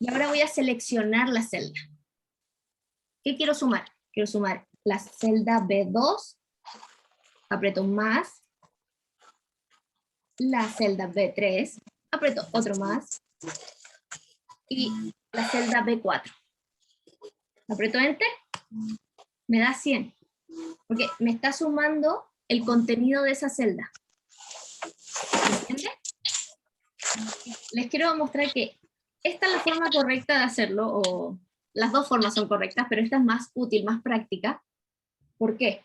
y ahora voy a seleccionar la celda. ¿Qué quiero sumar? Quiero sumar la celda B2, aprieto más, la celda B3, aprieto otro más, y la celda B4. Aprieto Enter, me da 100, porque me está sumando el contenido de esa celda. ¿Entienden? Les quiero mostrar que esta es la forma correcta de hacerlo, o las dos formas son correctas, pero esta es más útil, más práctica. ¿Por qué?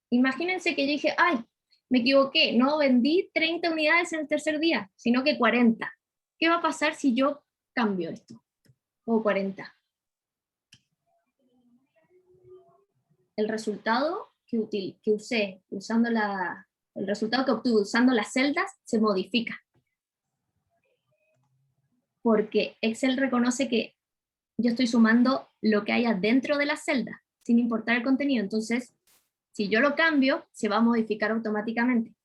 Imagínense que yo dije, ay, me equivoqué, no vendí 30 unidades en el tercer día, sino que 40. ¿Qué va a pasar si yo cambio esto? O 40. El resultado que usé usando el resultado que obtuve usando las celdas se modifica. Porque Excel reconoce que yo estoy sumando lo que hay adentro de la celda, sin importar el contenido. Entonces, si yo lo cambio, se va a modificar automáticamente.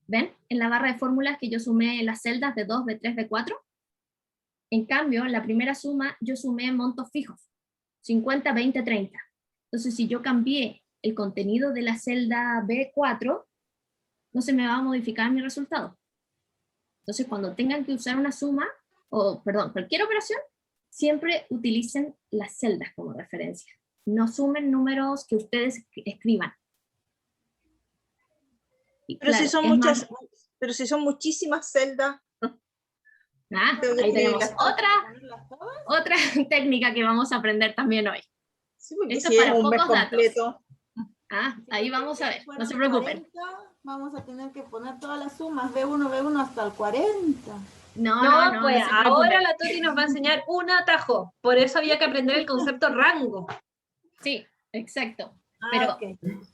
¿Ven? En la barra de fórmulas que yo sumé las celdas de 2, B3, B4. En cambio, en la primera suma, yo sumé montos fijos. 50, 20, 30. Entonces, si yo cambié el contenido de la celda B4, no se me va a modificar mi resultado. Entonces, cuando tengan que usar una suma, cualquier operación, siempre utilicen las celdas como referencia. No sumen números que ustedes escriban. Y Pero claro, si son es muchas, más- pero si son muchísimas celdas, tengo que ahí tenemos escribirlas todas. otra técnica que vamos a aprender también hoy. Sí, porque Esto si es es para un mes pocos datos. completo. Ahí vamos a ver, no se Fueron preocupen. 40, vamos a tener que poner todas las sumas, B1 hasta el 40. No Pues se preocupen. ahora la Toti nos va a enseñar un atajo. Por eso había que aprender el concepto rango. Sí, exacto. Ah, Pero ok.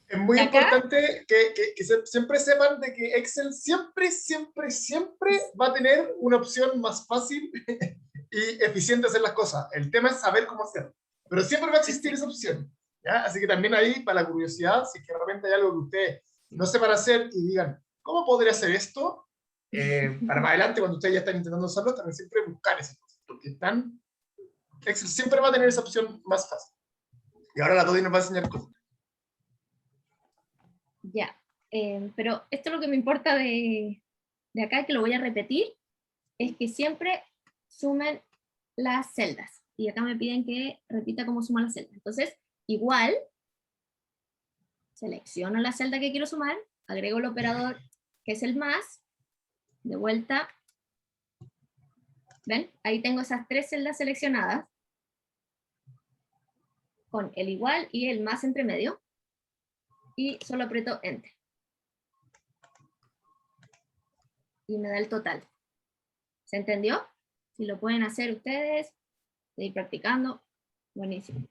Es muy ¿de acá? importante que siempre sepan de que Excel siempre va a tener una opción más fácil y eficiente de hacer las cosas. El tema es saber cómo hacerlo. Pero siempre va a existir esa opción, ¿ya? Así que también ahí, para la curiosidad, si es que de repente hay algo que ustedes no sepan hacer y digan, ¿cómo podría hacer esto? Para más adelante, cuando ustedes ya están intentando usarlo, también siempre buscar esas cosas. Porque Excel siempre va a tener esa opción más fácil. Y ahora la Toti nos va a enseñar cosas. Ya, pero esto es lo que me importa de acá, que lo voy a repetir, es que siempre sumen las celdas. Y acá me piden que repita cómo suman las celdas. Entonces, igual, selecciono la celda que quiero sumar, agrego el operador que es el más, de vuelta, ¿ven? Ahí tengo esas 3 celdas seleccionadas, con el igual y el más entre medio, y solo aprieto Enter. Y me da el total. ¿Se entendió? Si lo pueden hacer ustedes, seguir practicando, buenísimo.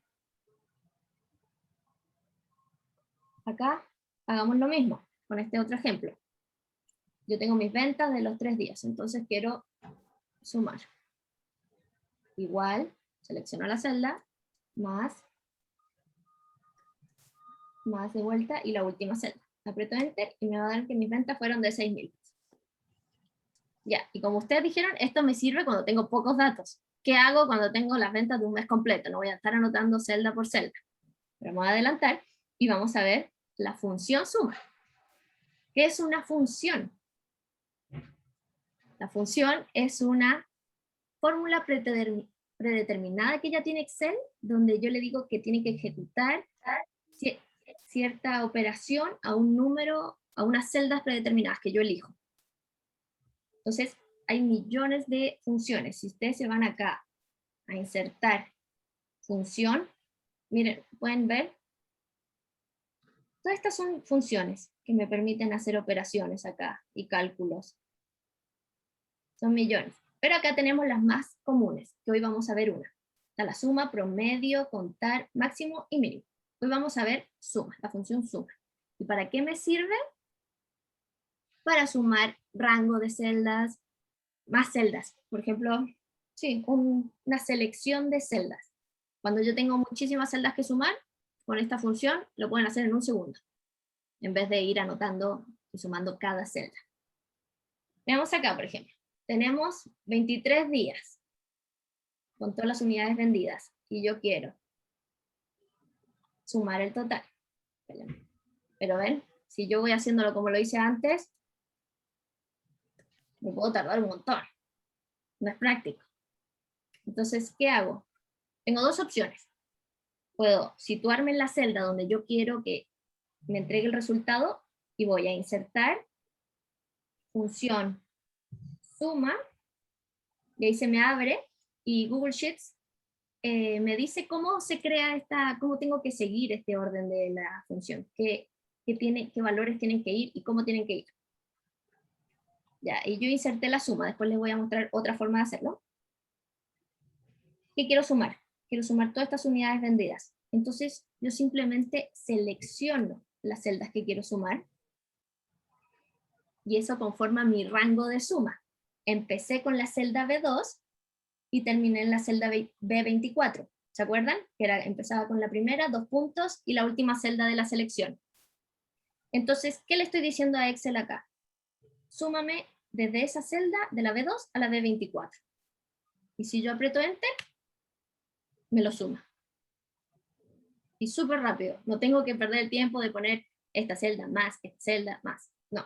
Acá hagamos lo mismo con este otro ejemplo. Yo tengo mis ventas de los 3 días, entonces quiero sumar. Igual, selecciono la celda, más de vuelta y la última celda. Aprieto Enter y me va a dar que mis ventas fueron de 6.000. Ya, y como ustedes dijeron, esto me sirve cuando tengo pocos datos. ¿Qué hago cuando tengo las ventas de un mes completo? No voy a estar anotando celda por celda. Pero vamos a adelantar y vamos a ver la función suma. ¿Qué es una función? La función es una fórmula predeterminada que ya tiene Excel, donde yo le digo que tiene que ejecutar cierta operación a un número, a unas celdas predeterminadas que yo elijo. Entonces, hay millones de funciones. Si ustedes se van acá a insertar función, miren, pueden ver, todas estas son funciones que me permiten hacer operaciones acá y cálculos. Son millones. Pero acá tenemos las más comunes, que hoy vamos a ver una. Está la suma, promedio, contar, máximo y mínimo. Hoy vamos a ver suma, la función suma. ¿Y para qué me sirve? Para sumar rango de celdas, más celdas. Por ejemplo, sí, una selección de celdas. Cuando yo tengo muchísimas celdas que sumar, con esta función lo pueden hacer en un segundo, en vez de ir anotando y sumando cada celda. Veamos acá, por ejemplo. Tenemos 23 días con todas las unidades vendidas y yo quiero sumar el total. Pero ven, si yo voy haciéndolo como lo hice antes, me puedo tardar un montón. No es práctico. Entonces, ¿qué hago? Tengo dos opciones. Puedo situarme en la celda donde yo quiero que me entregue el resultado y voy a insertar función suma, y ahí se me abre, y Google Sheets me dice cómo se crea cómo tengo que seguir este orden de la función, qué valores tienen que ir y cómo tienen que ir. Ya, y yo inserté la suma, después les voy a mostrar otra forma de hacerlo. ¿Qué quiero sumar? Quiero sumar todas estas unidades vendidas. Entonces, yo simplemente selecciono las celdas que quiero sumar, y eso conforma mi rango de suma. Empecé con la celda B2 y terminé en la celda B24. ¿Se acuerdan? Que empezaba con la primera, 2 puntos, y la última celda de la selección. Entonces, ¿qué le estoy diciendo a Excel acá? Súmame desde esa celda de la B2 a la B24. Y si yo aprieto Enter, me lo suma. Y súper rápido. No tengo que perder el tiempo de poner esta celda más, esta celda más. No.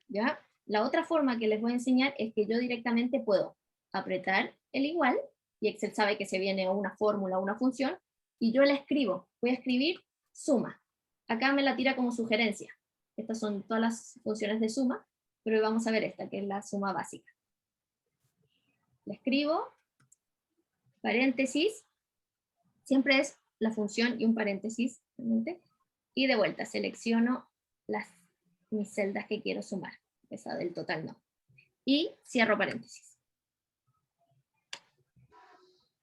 ¿Ya? La otra forma que les voy a enseñar es que yo directamente puedo apretar el igual, y Excel sabe que se viene una fórmula o una función, y yo la escribo. Voy a escribir suma. Acá me la tira como sugerencia. Estas son todas las funciones de suma, pero hoy vamos a ver esta, que es la suma básica. La escribo, paréntesis, siempre es la función y un paréntesis, y de vuelta selecciono mis celdas que quiero sumar. Esa del total no. Y cierro paréntesis.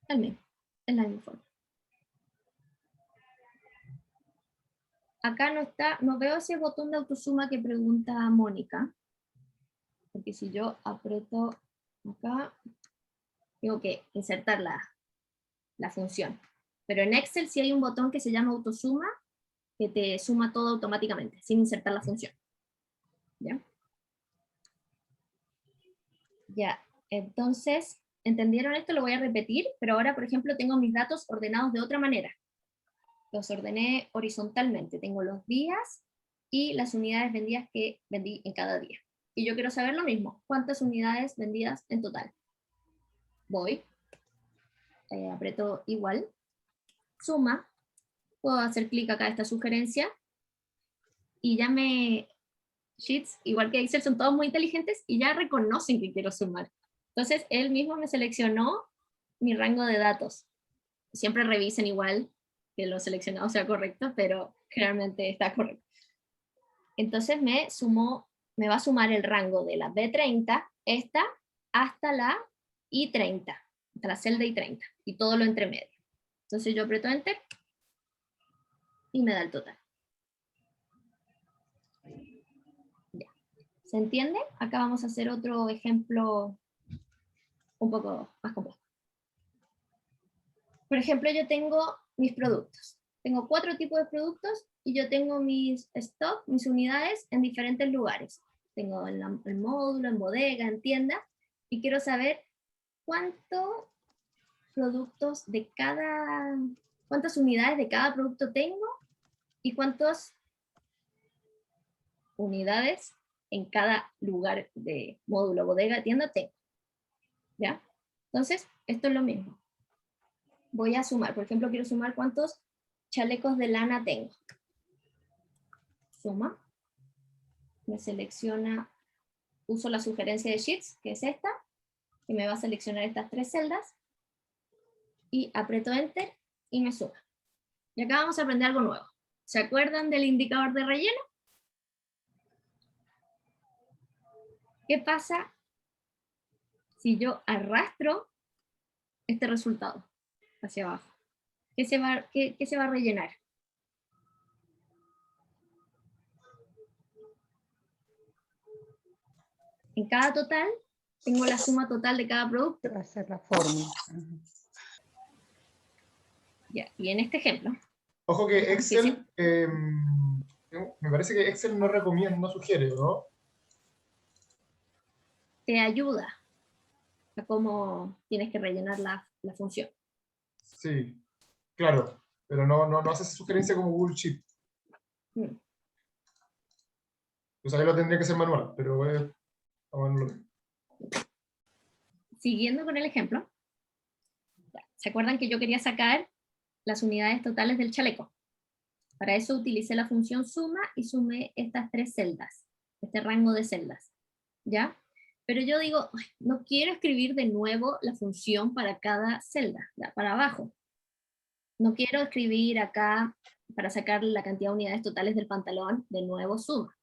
También, es la misma forma. Acá no veo ese botón de autosuma que pregunta Mónica. Porque si yo aprieto acá, tengo que insertar la función. Pero en Excel sí hay un botón que se llama autosuma, que te suma todo automáticamente, sin insertar la función. ¿Ya? Ya, entonces, ¿entendieron esto? Lo voy a repetir, pero ahora, por ejemplo, tengo mis datos ordenados de otra manera. Los ordené horizontalmente. Tengo los días y las unidades vendidas que vendí en cada día. Y yo quiero saber lo mismo. ¿Cuántas unidades vendidas en total? Voy, aprieto igual, suma, puedo hacer clic acá a esta sugerencia, y ya Sheets, igual que Excel, son todos muy inteligentes y ya reconocen que quiero sumar. Entonces, él mismo me seleccionó mi rango de datos. Siempre revisen igual que lo seleccionado sea correcto, pero generalmente está correcto. Entonces me va a sumar el rango de la B30, esta, hasta la I30, hasta la celda I30, y todo lo entre medio. Entonces yo aprieto Enter, y me da el total. Ya. ¿Se entiende? Acá vamos a hacer otro ejemplo un poco más complejo. Por ejemplo, yo tengo mis productos. Tengo 4 tipos de productos, y yo tengo mis stock, mis unidades, en diferentes lugares. Tengo en el módulo, en bodega, en tienda, y quiero saber cuántos productos cuántas unidades de cada producto tengo, y cuántas unidades en cada lugar de módulo, bodega, tienda tengo. ¿Ya? Entonces, esto es lo mismo. Voy a sumar, por ejemplo, quiero sumar cuántos chalecos de lana tengo. Suma. Me selecciona, uso la sugerencia de Sheets, que es esta, que me va a seleccionar estas 3 celdas, y aprieto Enter, y me suma. Y acá vamos a aprender algo nuevo. ¿Se acuerdan del indicador de relleno? ¿Qué pasa si yo arrastro este resultado hacia abajo? ¿Qué se va a rellenar? En cada total, tengo la suma total de cada producto. Va a ser la fórmula. Ya, y en este ejemplo. Ojo que Excel, me parece que Excel no recomienda, no sugiere, ¿no? Te ayuda a cómo tienes que rellenar la función. Sí, claro, pero no hace esa sugerencia como Google Sheet. O sea, que lo tendría que ser manual, pero bueno, Siguiendo con el ejemplo, ¿Se acuerdan que yo quería sacar las unidades totales del chaleco? Para eso utilicé la función suma y sumé estas 3 celdas, este rango de celdas, ¿ya? Pero yo digo, "Ay, no quiero escribir de nuevo la función para cada celda, ¿ya? Para abajo. No quiero escribir acá, para sacar la cantidad de unidades totales del pantalón, de nuevo suma.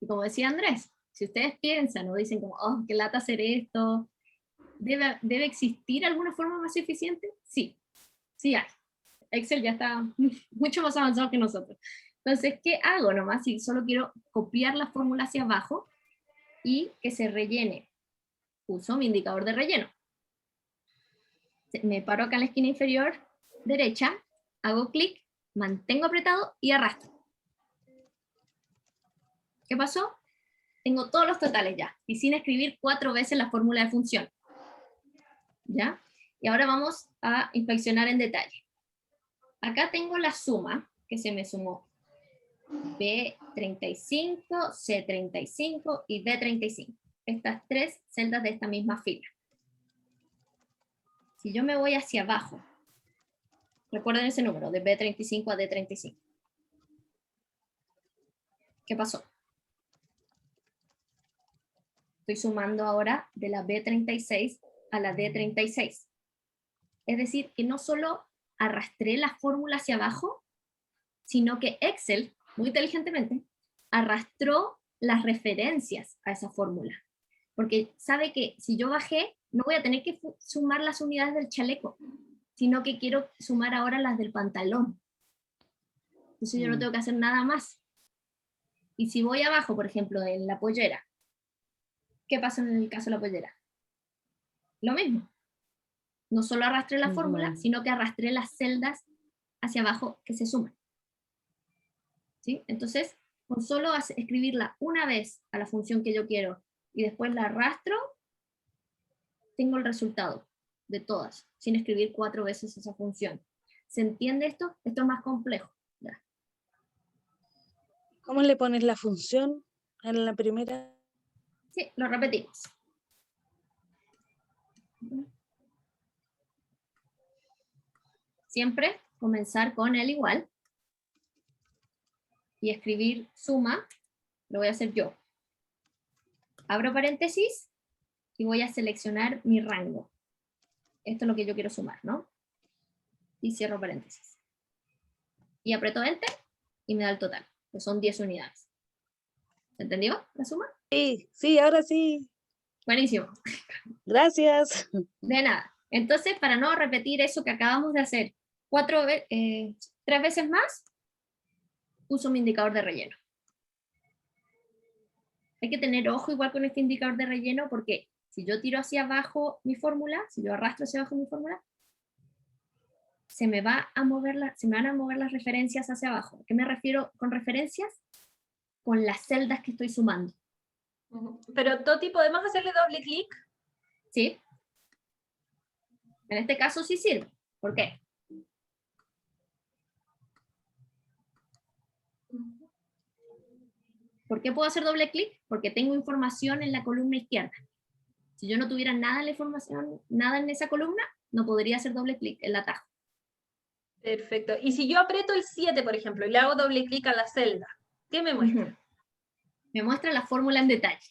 Y como decía Andrés, si ustedes piensan o dicen como, oh, qué lata hacer esto, ¿debe existir alguna forma más eficiente? Sí, sí hay. Excel ya está mucho más avanzado que nosotros. Entonces, ¿qué hago nomás? Si solo quiero copiar la fórmula hacia abajo y que se rellene. Uso mi indicador de relleno. Me paro acá en la esquina inferior derecha, hago clic, mantengo apretado y arrastro. ¿Qué pasó? Tengo todos los totales ya, y sin escribir 4 veces la fórmula de función. ¿Ya? Y ahora vamos a inspeccionar en detalle. Acá tengo la suma, que se me sumó. B35, C35 y D35. Estas 3 celdas de esta misma fila. Si yo me voy hacia abajo, recuerden ese número, de B35 a D35. ¿Qué pasó? Estoy sumando ahora de la B36 a la D36. Es decir, que no solo arrastré la fórmula hacia abajo, sino que Excel, muy inteligentemente, arrastró las referencias a esa fórmula. Porque sabe que si yo bajé, no voy a tener que sumar las unidades del chaleco, sino que quiero sumar ahora las del pantalón. Entonces yo no tengo que hacer nada más. Y si voy abajo, por ejemplo, en la pollera, ¿qué pasa en el caso de la pollera? Lo mismo. No solo arrastré la fórmula, sino que arrastré las celdas hacia abajo que se suman. ¿Sí? Entonces, con solo escribirla una vez a la función que yo quiero y después la arrastro, tengo el resultado de todas, sin escribir 4 veces esa función. ¿Se entiende esto? Esto es más complejo. Ya. ¿Cómo le pones la función en la primera? Sí, lo repetimos. Siempre comenzar con el igual y escribir suma, lo voy a hacer yo. Abro paréntesis y voy a seleccionar mi rango. Esto es lo que yo quiero sumar, ¿no? Y cierro paréntesis. Y aprieto Enter y me da el total, que son 10 unidades. ¿Se entendió la suma? Sí, sí, ahora sí. Buenísimo. Gracias. De nada. Entonces, para no repetir eso que acabamos de hacer 3 veces más, uso mi indicador de relleno. Hay que tener ojo igual con este indicador de relleno, porque si yo tiro hacia abajo mi fórmula, si yo arrastro hacia abajo mi fórmula, se me van a mover las referencias hacia abajo. ¿A qué me refiero con referencias? Con las celdas que estoy sumando. Pero, Toti, ¿podemos hacerle doble clic? ¿Sí? En este caso sí sirve. ¿Por qué? ¿Por qué puedo hacer doble clic? Porque tengo información en la columna izquierda. Si yo no tuviera nada en la información, nada en esa columna, no podría hacer doble clic, el atajo. Perfecto. Y si yo aprieto el 7, por ejemplo, y le hago doble clic a la celda, ¿qué me muestra? Me muestra la fórmula en detalle.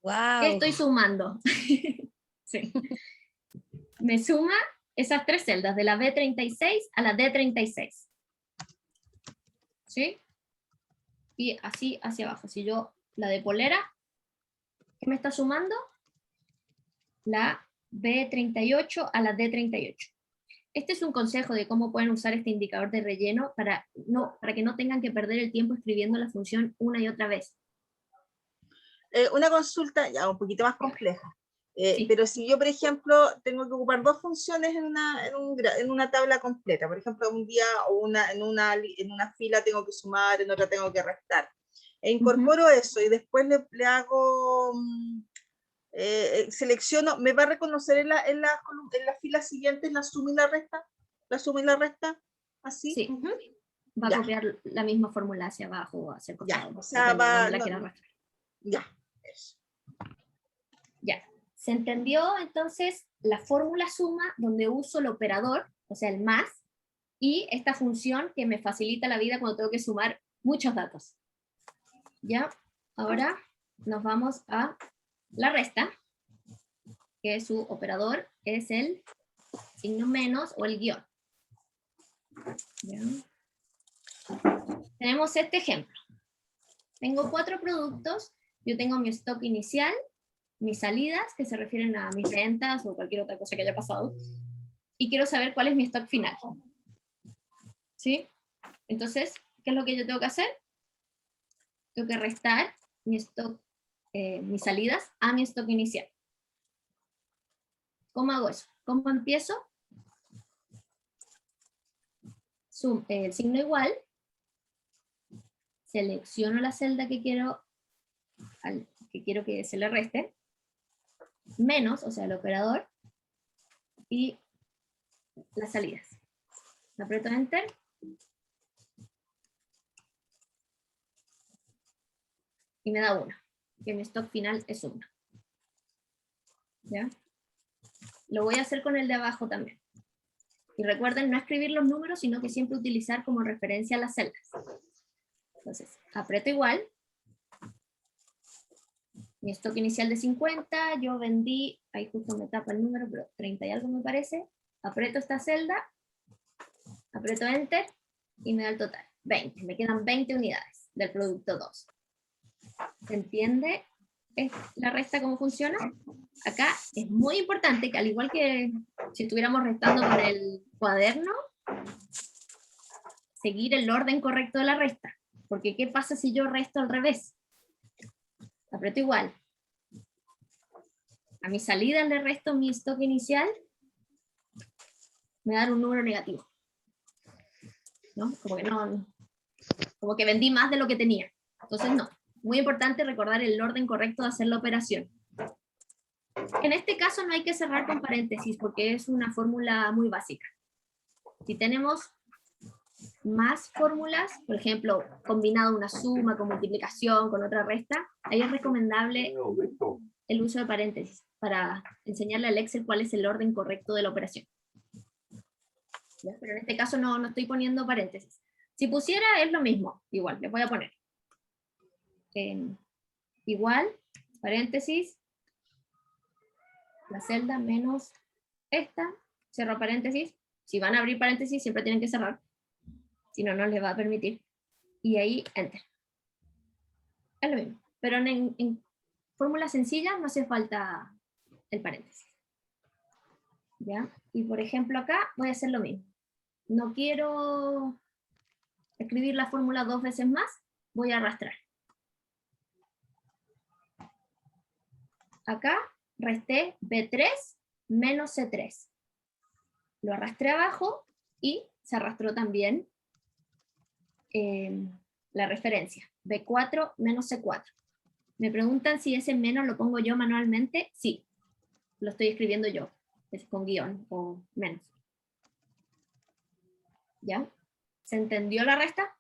Wow. ¿Qué estoy sumando? Sí. Me suma esas 3 celdas, de la B36 a la D36. ¿Sí? Y así hacia abajo. Si yo, la de polera, ¿qué me está sumando? La B38 a la D38. Este es un consejo de cómo pueden usar este indicador de relleno para que no tengan que perder el tiempo escribiendo la función una y otra vez. Una consulta ya un poquito más compleja. Sí. Pero si yo, por ejemplo, tengo que ocupar 2 funciones en una tabla completa, por ejemplo, un día o en una fila tengo que sumar, en otra tengo que restar, e incorporo eso y después le hago, selecciono, ¿me va a reconocer en la fila siguiente la suma y la resta? ¿La suma y la resta? ¿Así? Sí. Va a copiar la misma fórmula hacia abajo o hacia el costado. Ya, o sea, va... Ya. ¿Se entendió entonces la fórmula suma donde uso el operador, o sea, el más, y esta función que me facilita la vida cuando tengo que sumar muchos datos? ¿Ya? Ahora nos vamos a la resta, que su operador es el signo menos o el guión. ¿Ya? Tenemos este ejemplo. Tengo 4 productos, yo tengo mi stock inicial, mis salidas, que se refieren a mis ventas o cualquier otra cosa que haya pasado, y quiero saber cuál es mi stock final. ¿Sí? Entonces, ¿qué es lo que yo tengo que hacer? Tengo que restar mi stock, mis salidas a mi stock inicial. ¿Cómo hago eso? ¿Cómo empiezo? El signo igual, selecciono la celda que quiero que se le reste, menos, o sea, el operador, y las salidas. Aprieto Enter. Y me da 1, que mi stock final es 1. ¿Ya? Lo voy a hacer con el de abajo también. Y recuerden no escribir los números, sino que siempre utilizar como referencia las celdas. Entonces, aprieto igual. Mi stock inicial de 50, yo vendí, ahí justo me tapa el número, pero 30 y algo me parece. Aprieto esta celda, aprieto Enter, y me da el total, 20. Me quedan 20 unidades del producto 2. ¿Se entiende la resta cómo funciona? Acá es muy importante que, al igual que si estuviéramos restando con el cuaderno, seguir el orden correcto de la resta. Porque ¿qué pasa si yo resto al revés? Aprieto igual. A mi salida le resto mi stock inicial, me da un número negativo. ¿No? Como que vendí más de lo que tenía. Entonces no. Muy importante recordar el orden correcto de hacer la operación. En este caso no hay que cerrar con paréntesis porque es una fórmula muy básica. Si tenemos más fórmulas, por ejemplo, combinado una suma con multiplicación, con otra resta, ahí es recomendable el uso de paréntesis para enseñarle al Excel cuál es el orden correcto de la operación. ¿Ya? Pero en este caso no estoy poniendo paréntesis. Si pusiera es lo mismo, igual, les voy a poner. Igual, paréntesis, la celda menos esta, cierro paréntesis. Si van a abrir paréntesis siempre tienen que cerrar, si no, no les va a permitir. Y ahí, Enter. Es lo mismo, pero en fórmulas sencillas no hace falta el paréntesis. ¿Ya? Y por ejemplo acá voy a hacer lo mismo. No quiero escribir la fórmula 2 veces más, voy a arrastrar. Acá resté B3 menos C3. Lo arrastré abajo y se arrastró también la referencia. B4 menos C4. Me preguntan si ese menos lo pongo yo manualmente. Sí, lo estoy escribiendo yo, es con guión o menos. ¿Ya? ¿Se entendió la resta?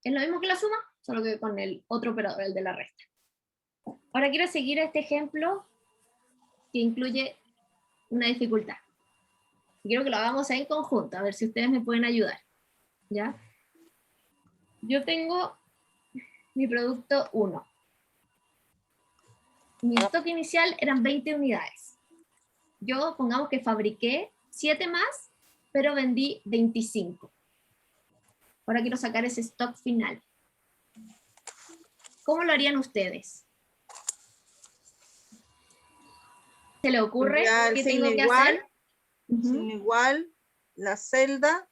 Es lo mismo que la suma, solo que con el otro operador, el de la resta. Ahora quiero seguir este ejemplo que incluye una dificultad. Quiero que lo hagamos en conjunto, a ver si ustedes me pueden ayudar. ¿Ya? Yo tengo mi producto 1. Mi stock inicial eran 20 unidades. Yo, pongamos que fabriqué 7 más, pero vendí 25. Ahora quiero sacar ese stock final. ¿Cómo lo harían ustedes? ¿Se le ocurre qué tengo que hacer? Signo igual, la celda,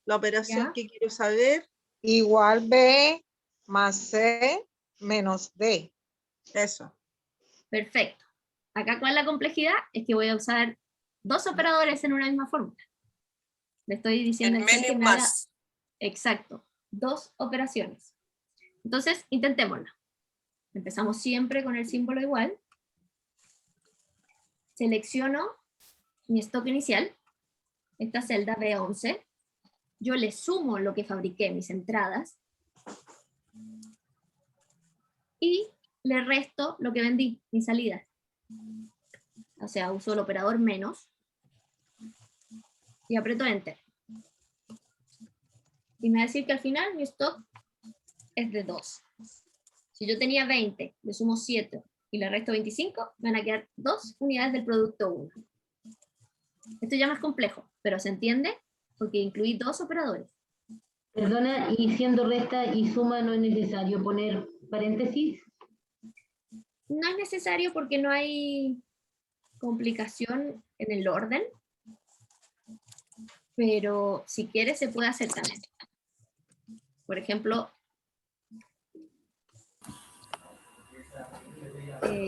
la operación ¿Ya? que quiero saber. Igual B más C menos D. Eso. Perfecto. Acá, ¿cuál es la complejidad? Es que voy a usar 2 operadores en una misma fórmula. Le estoy diciendo El a Excel menos que y me haga, más. exacto, 2 operaciones. Entonces, intentémoslo. Empezamos siempre con el símbolo igual. Selecciono mi stock inicial, esta celda B11. Yo le sumo lo que fabriqué, mis entradas, y le resto lo que vendí, mis salidas. o sea, uso el operador menos, y aprieto Enter. Y me va a decir que al final mi stock es de 2. Si yo tenía 20, le sumo 7 y le resto 25, me van a quedar 2 unidades del producto 1. Esto ya es más complejo, pero se entiende porque incluí 2 operadores. Perdona, y siendo resta y suma no es necesario poner paréntesis. No es necesario porque no hay complicación en el orden, pero si quieres se puede hacer también. Por ejemplo,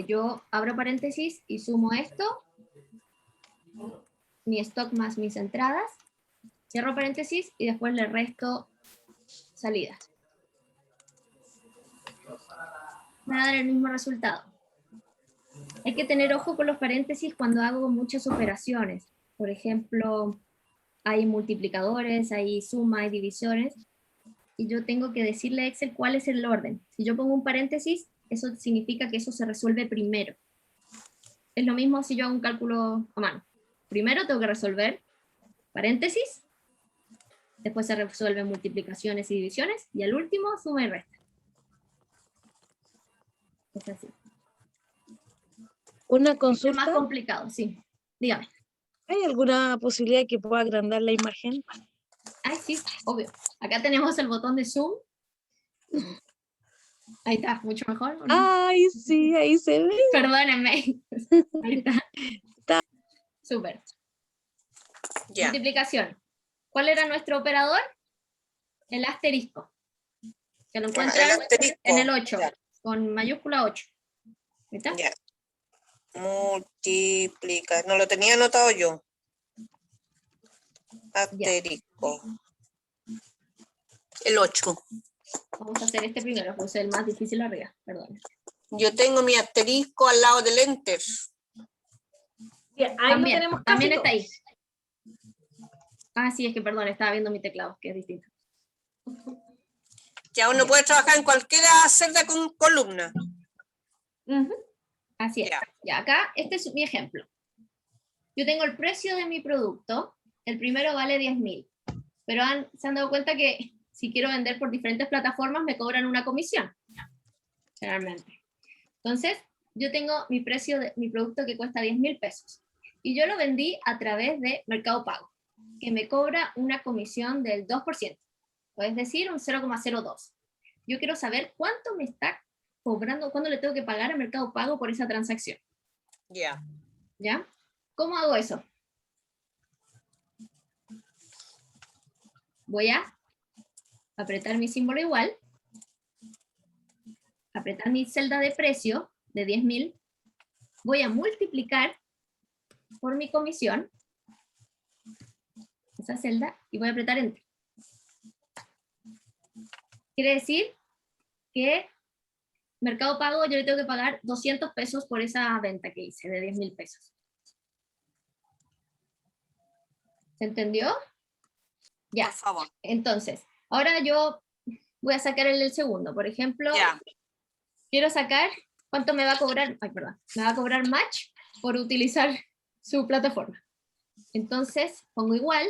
yo abro paréntesis y sumo esto, mi stock más mis entradas, cierro paréntesis y después le resto salidas. Me va a dar el mismo resultado. Hay que tener ojo con los paréntesis cuando hago muchas operaciones. Por ejemplo, hay multiplicadores, hay suma, hay divisiones, y yo tengo que decirle a Excel cuál es el orden. Si yo pongo un paréntesis, eso significa que eso se resuelve primero. Es lo mismo si yo hago un cálculo a mano. Primero tengo que resolver paréntesis, después se resuelven multiplicaciones y divisiones, y al último suma y resta. Es así. Una Es consulta. más complicado, sí. Dígame. ¿Hay alguna posibilidad que pueda agrandar la imagen? Ay, sí, obvio. Acá tenemos el botón de zoom. Ahí está, mucho mejor. ¿O no? Ay, sí, ahí se ve. Perdónenme. Ahí está. Súper. Ya. Multiplicación. ¿Cuál era nuestro operador? El asterisco. Que lo encuentran El asterisco. en el 8, Ya. con mayúscula 8. ¿Ahí está? Ya. Multiplica. No lo tenía anotado yo. Asterisco. El 8. Vamos a hacer este primero, pues es el más difícil arriba. Perdón. Yo tengo mi asterisco al lado del enter. Bien, ahí También, lo tenemos también casi está ahí. todos. Ah, sí, es que perdón, estaba viendo mi teclado, que es distinto. Ya uno puede trabajar en cualquiera celda con columna. Así es. Ya. Ya, acá, este es mi ejemplo. Yo tengo el precio de mi producto, el primero vale 10.000, pero se han dado cuenta que si quiero vender por diferentes plataformas me cobran una comisión, generalmente. Entonces, yo tengo mi precio de mi producto que cuesta 10.000 pesos, y yo lo vendí a través de Mercado Pago, que me cobra una comisión del 2%, o es decir, un 0,02. Yo quiero saber cuánto me está cobrando, cuándo le tengo que pagar a Mercado Pago por esa transacción. Ya. ¿Ya? ¿Cómo hago eso? Voy a apretar mi símbolo igual, apretar mi celda de precio de 10.000, voy a multiplicar por mi comisión, esa celda, y voy a apretar Enter. Quiere decir que Mercado Pago yo le tengo que pagar 200 pesos por esa venta que hice de 10.000 pesos. ¿Se entendió? Ya. Por favor. Entonces, ahora yo voy a sacar el segundo. Por ejemplo, Ya. quiero sacar cuánto me va a cobrar, me va a cobrar Match por utilizar su plataforma. Entonces, pongo igual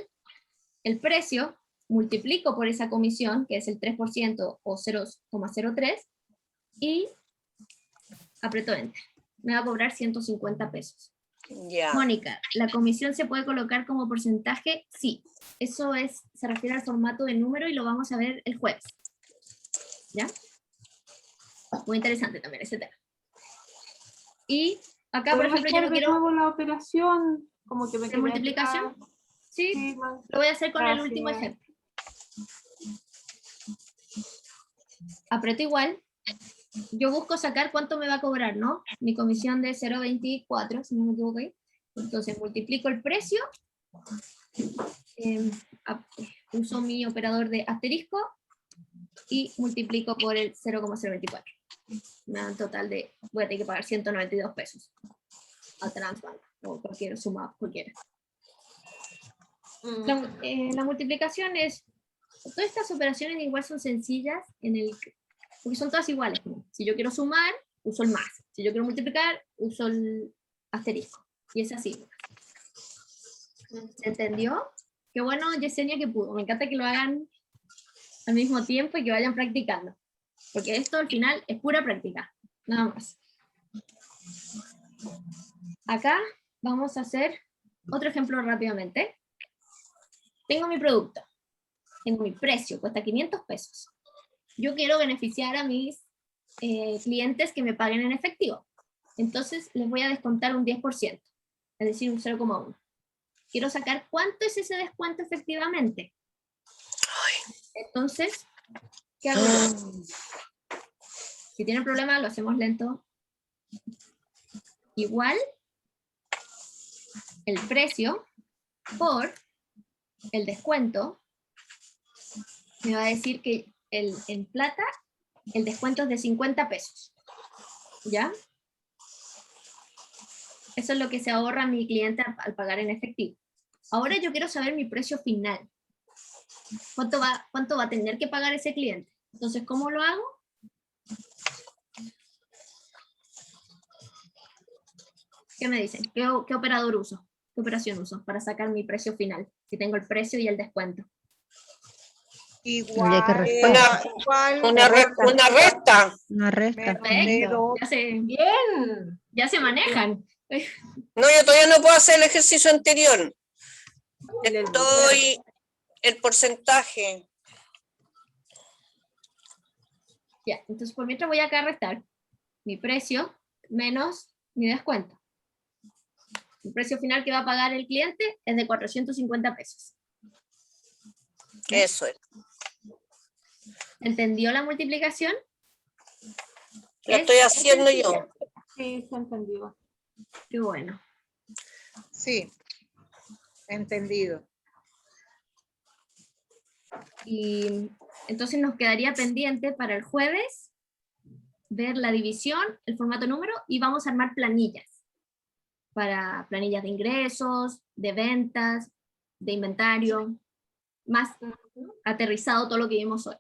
el precio, multiplico por esa comisión, que es el 3% o 0,03, y aprieto Enter. Me va a cobrar 150 pesos. Ya. Mónica, ¿la comisión se puede colocar como porcentaje? Sí, eso se refiere al formato de número y lo vamos a ver el jueves. ¿Ya? Muy interesante también ese tema. Y acá, por ejemplo, yo no quiero... la operación, como que me ¿De multiplicación? Sí, lo voy a hacer con el último ejemplo. Aprieto igual. Yo busco sacar cuánto me va a cobrar, ¿no? Mi comisión de 0,24, si no me equivoco ahí. Entonces multiplico el precio, uso mi operador de asterisco y multiplico por el 0,024. Me da un total de, voy a tener que pagar 192 pesos a Transbank o cualquier suma, cualquiera. La multiplicación es, todas estas operaciones igual son sencillas porque son todas iguales, ¿no? Si yo quiero sumar, uso el más. Si yo quiero multiplicar, uso el asterisco. Y es así. ¿Se entendió? Qué bueno, Yesenia, que pudo. Me encanta que lo hagan al mismo tiempo y que vayan practicando. Porque esto al final es pura práctica. Nada más. Acá vamos a hacer otro ejemplo rápidamente. Tengo mi producto. Tengo mi precio, cuesta 500 pesos. Yo quiero beneficiar a mis clientes que me paguen en efectivo. Entonces les voy a descontar un 10%, es decir, un 0,1. Quiero sacar cuánto es ese descuento efectivamente. Entonces, ¿qué hago yo? Si tienen problema, lo hacemos lento. Igual el precio por el descuento me va a decir que en plata el descuento es de 50 pesos. ¿Ya? Eso es lo que se ahorra mi cliente al pagar en efectivo. Ahora yo quiero saber mi precio final. ¿Cuánto va a tener que pagar ese cliente? Entonces, ¿cómo lo hago? ¿Qué me dicen? ¿Qué operador uso? ¿Qué operación uso para sacar mi precio final? Si tengo el precio y el descuento. Igual, Una resta. Una resta. Perfecto. Ya se manejan. No, yo todavía no puedo hacer el ejercicio anterior. Estoy el porcentaje. Ya, entonces por mientras voy acá a restar mi precio menos mi descuento. El precio final que va a pagar el cliente es de 450 pesos. Eso es. ¿Entendió la multiplicación? La estoy haciendo yo. Sí, se entendió. Qué bueno. Sí, entendido. Y entonces nos quedaría pendiente para el jueves ver la división, el formato número, y vamos a armar planillas. Para planillas de ingresos, de ventas, de inventario, más aterrizado todo lo que vimos hoy.